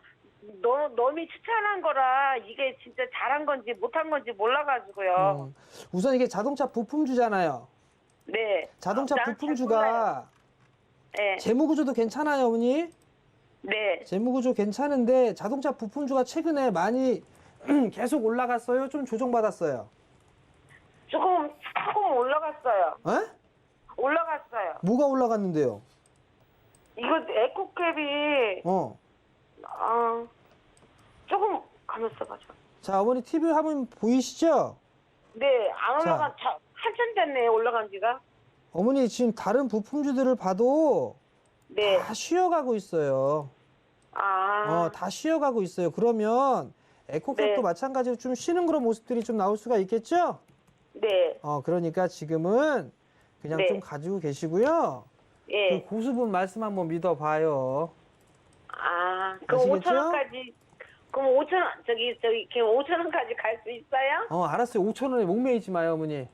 너미 추천한 거라 이게 진짜 잘한 건지 못한 건지 몰라가지고요. 우선 이게 자동차 부품주잖아요. 네. 자동차 부품주가 네. 재무구조도 괜찮아요, 어머니? 네. 재무구조 괜찮은데 자동차 부품주가 최근에 많이 계속 올라갔어요? 좀 조정받았어요? 조금 조금 올라갔어요. 에? 올라갔어요. 뭐가 올라갔는데요? 이거 에코캡이 조금 감았어가지고. 자, 어머니 TV 화면 보이시죠? 네, 안 올라간 한참 됐네 올라간 지가. 어머니 지금 다른 부품주들을 봐도 네. 다 쉬어가고 있어요. 다 쉬어가고 있어요. 그러면 에코캡도 네. 마찬가지로 좀 쉬는 그런 모습들이 좀 나올 수가 있겠죠? 네. 그러니까 지금은 그냥 네. 좀 가지고 계시고요. 예. 그 고수분 말씀 한번 믿어봐요. 그럼 아시겠죠? 5천 원까지. 그럼 5천 원 저기 5천 원까지 갈 수 있어요? 알았어요. 5천 원에 목매이지 마요, 어머니.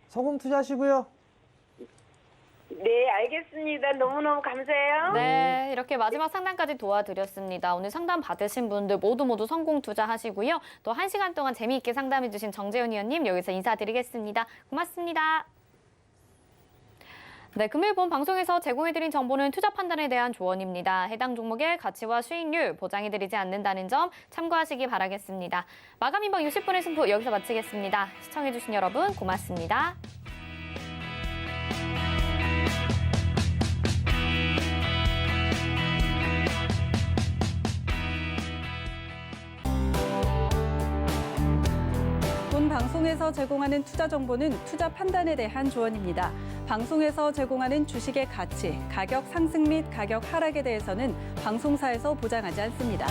성공 투자하시고요. 네, 알겠습니다. 너무너무 감사해요. 네, 이렇게 마지막 상담까지 도와드렸습니다. 오늘 상담 받으신 분들 모두 성공 투자하시고요. 또 1시간 동안 재미있게 상담해주신 정재훈 의원님 여기서 인사드리겠습니다. 고맙습니다. 네, 금일 본 방송에서 제공해드린 정보는 투자 판단에 대한 조언입니다. 해당 종목의 가치와 수익률 보장해드리지 않는다는 점 참고하시기 바라겠습니다. 마감 임박 60분의 승부 여기서 마치겠습니다. 시청해주신 여러분 고맙습니다. 본 방송에서 제공하는 투자 정보는 투자 판단에 대한 조언입니다. 방송에서 제공하는 주식의 가치, 가격 상승 및 가격 하락에 대해서는 방송사에서 보장하지 않습니다.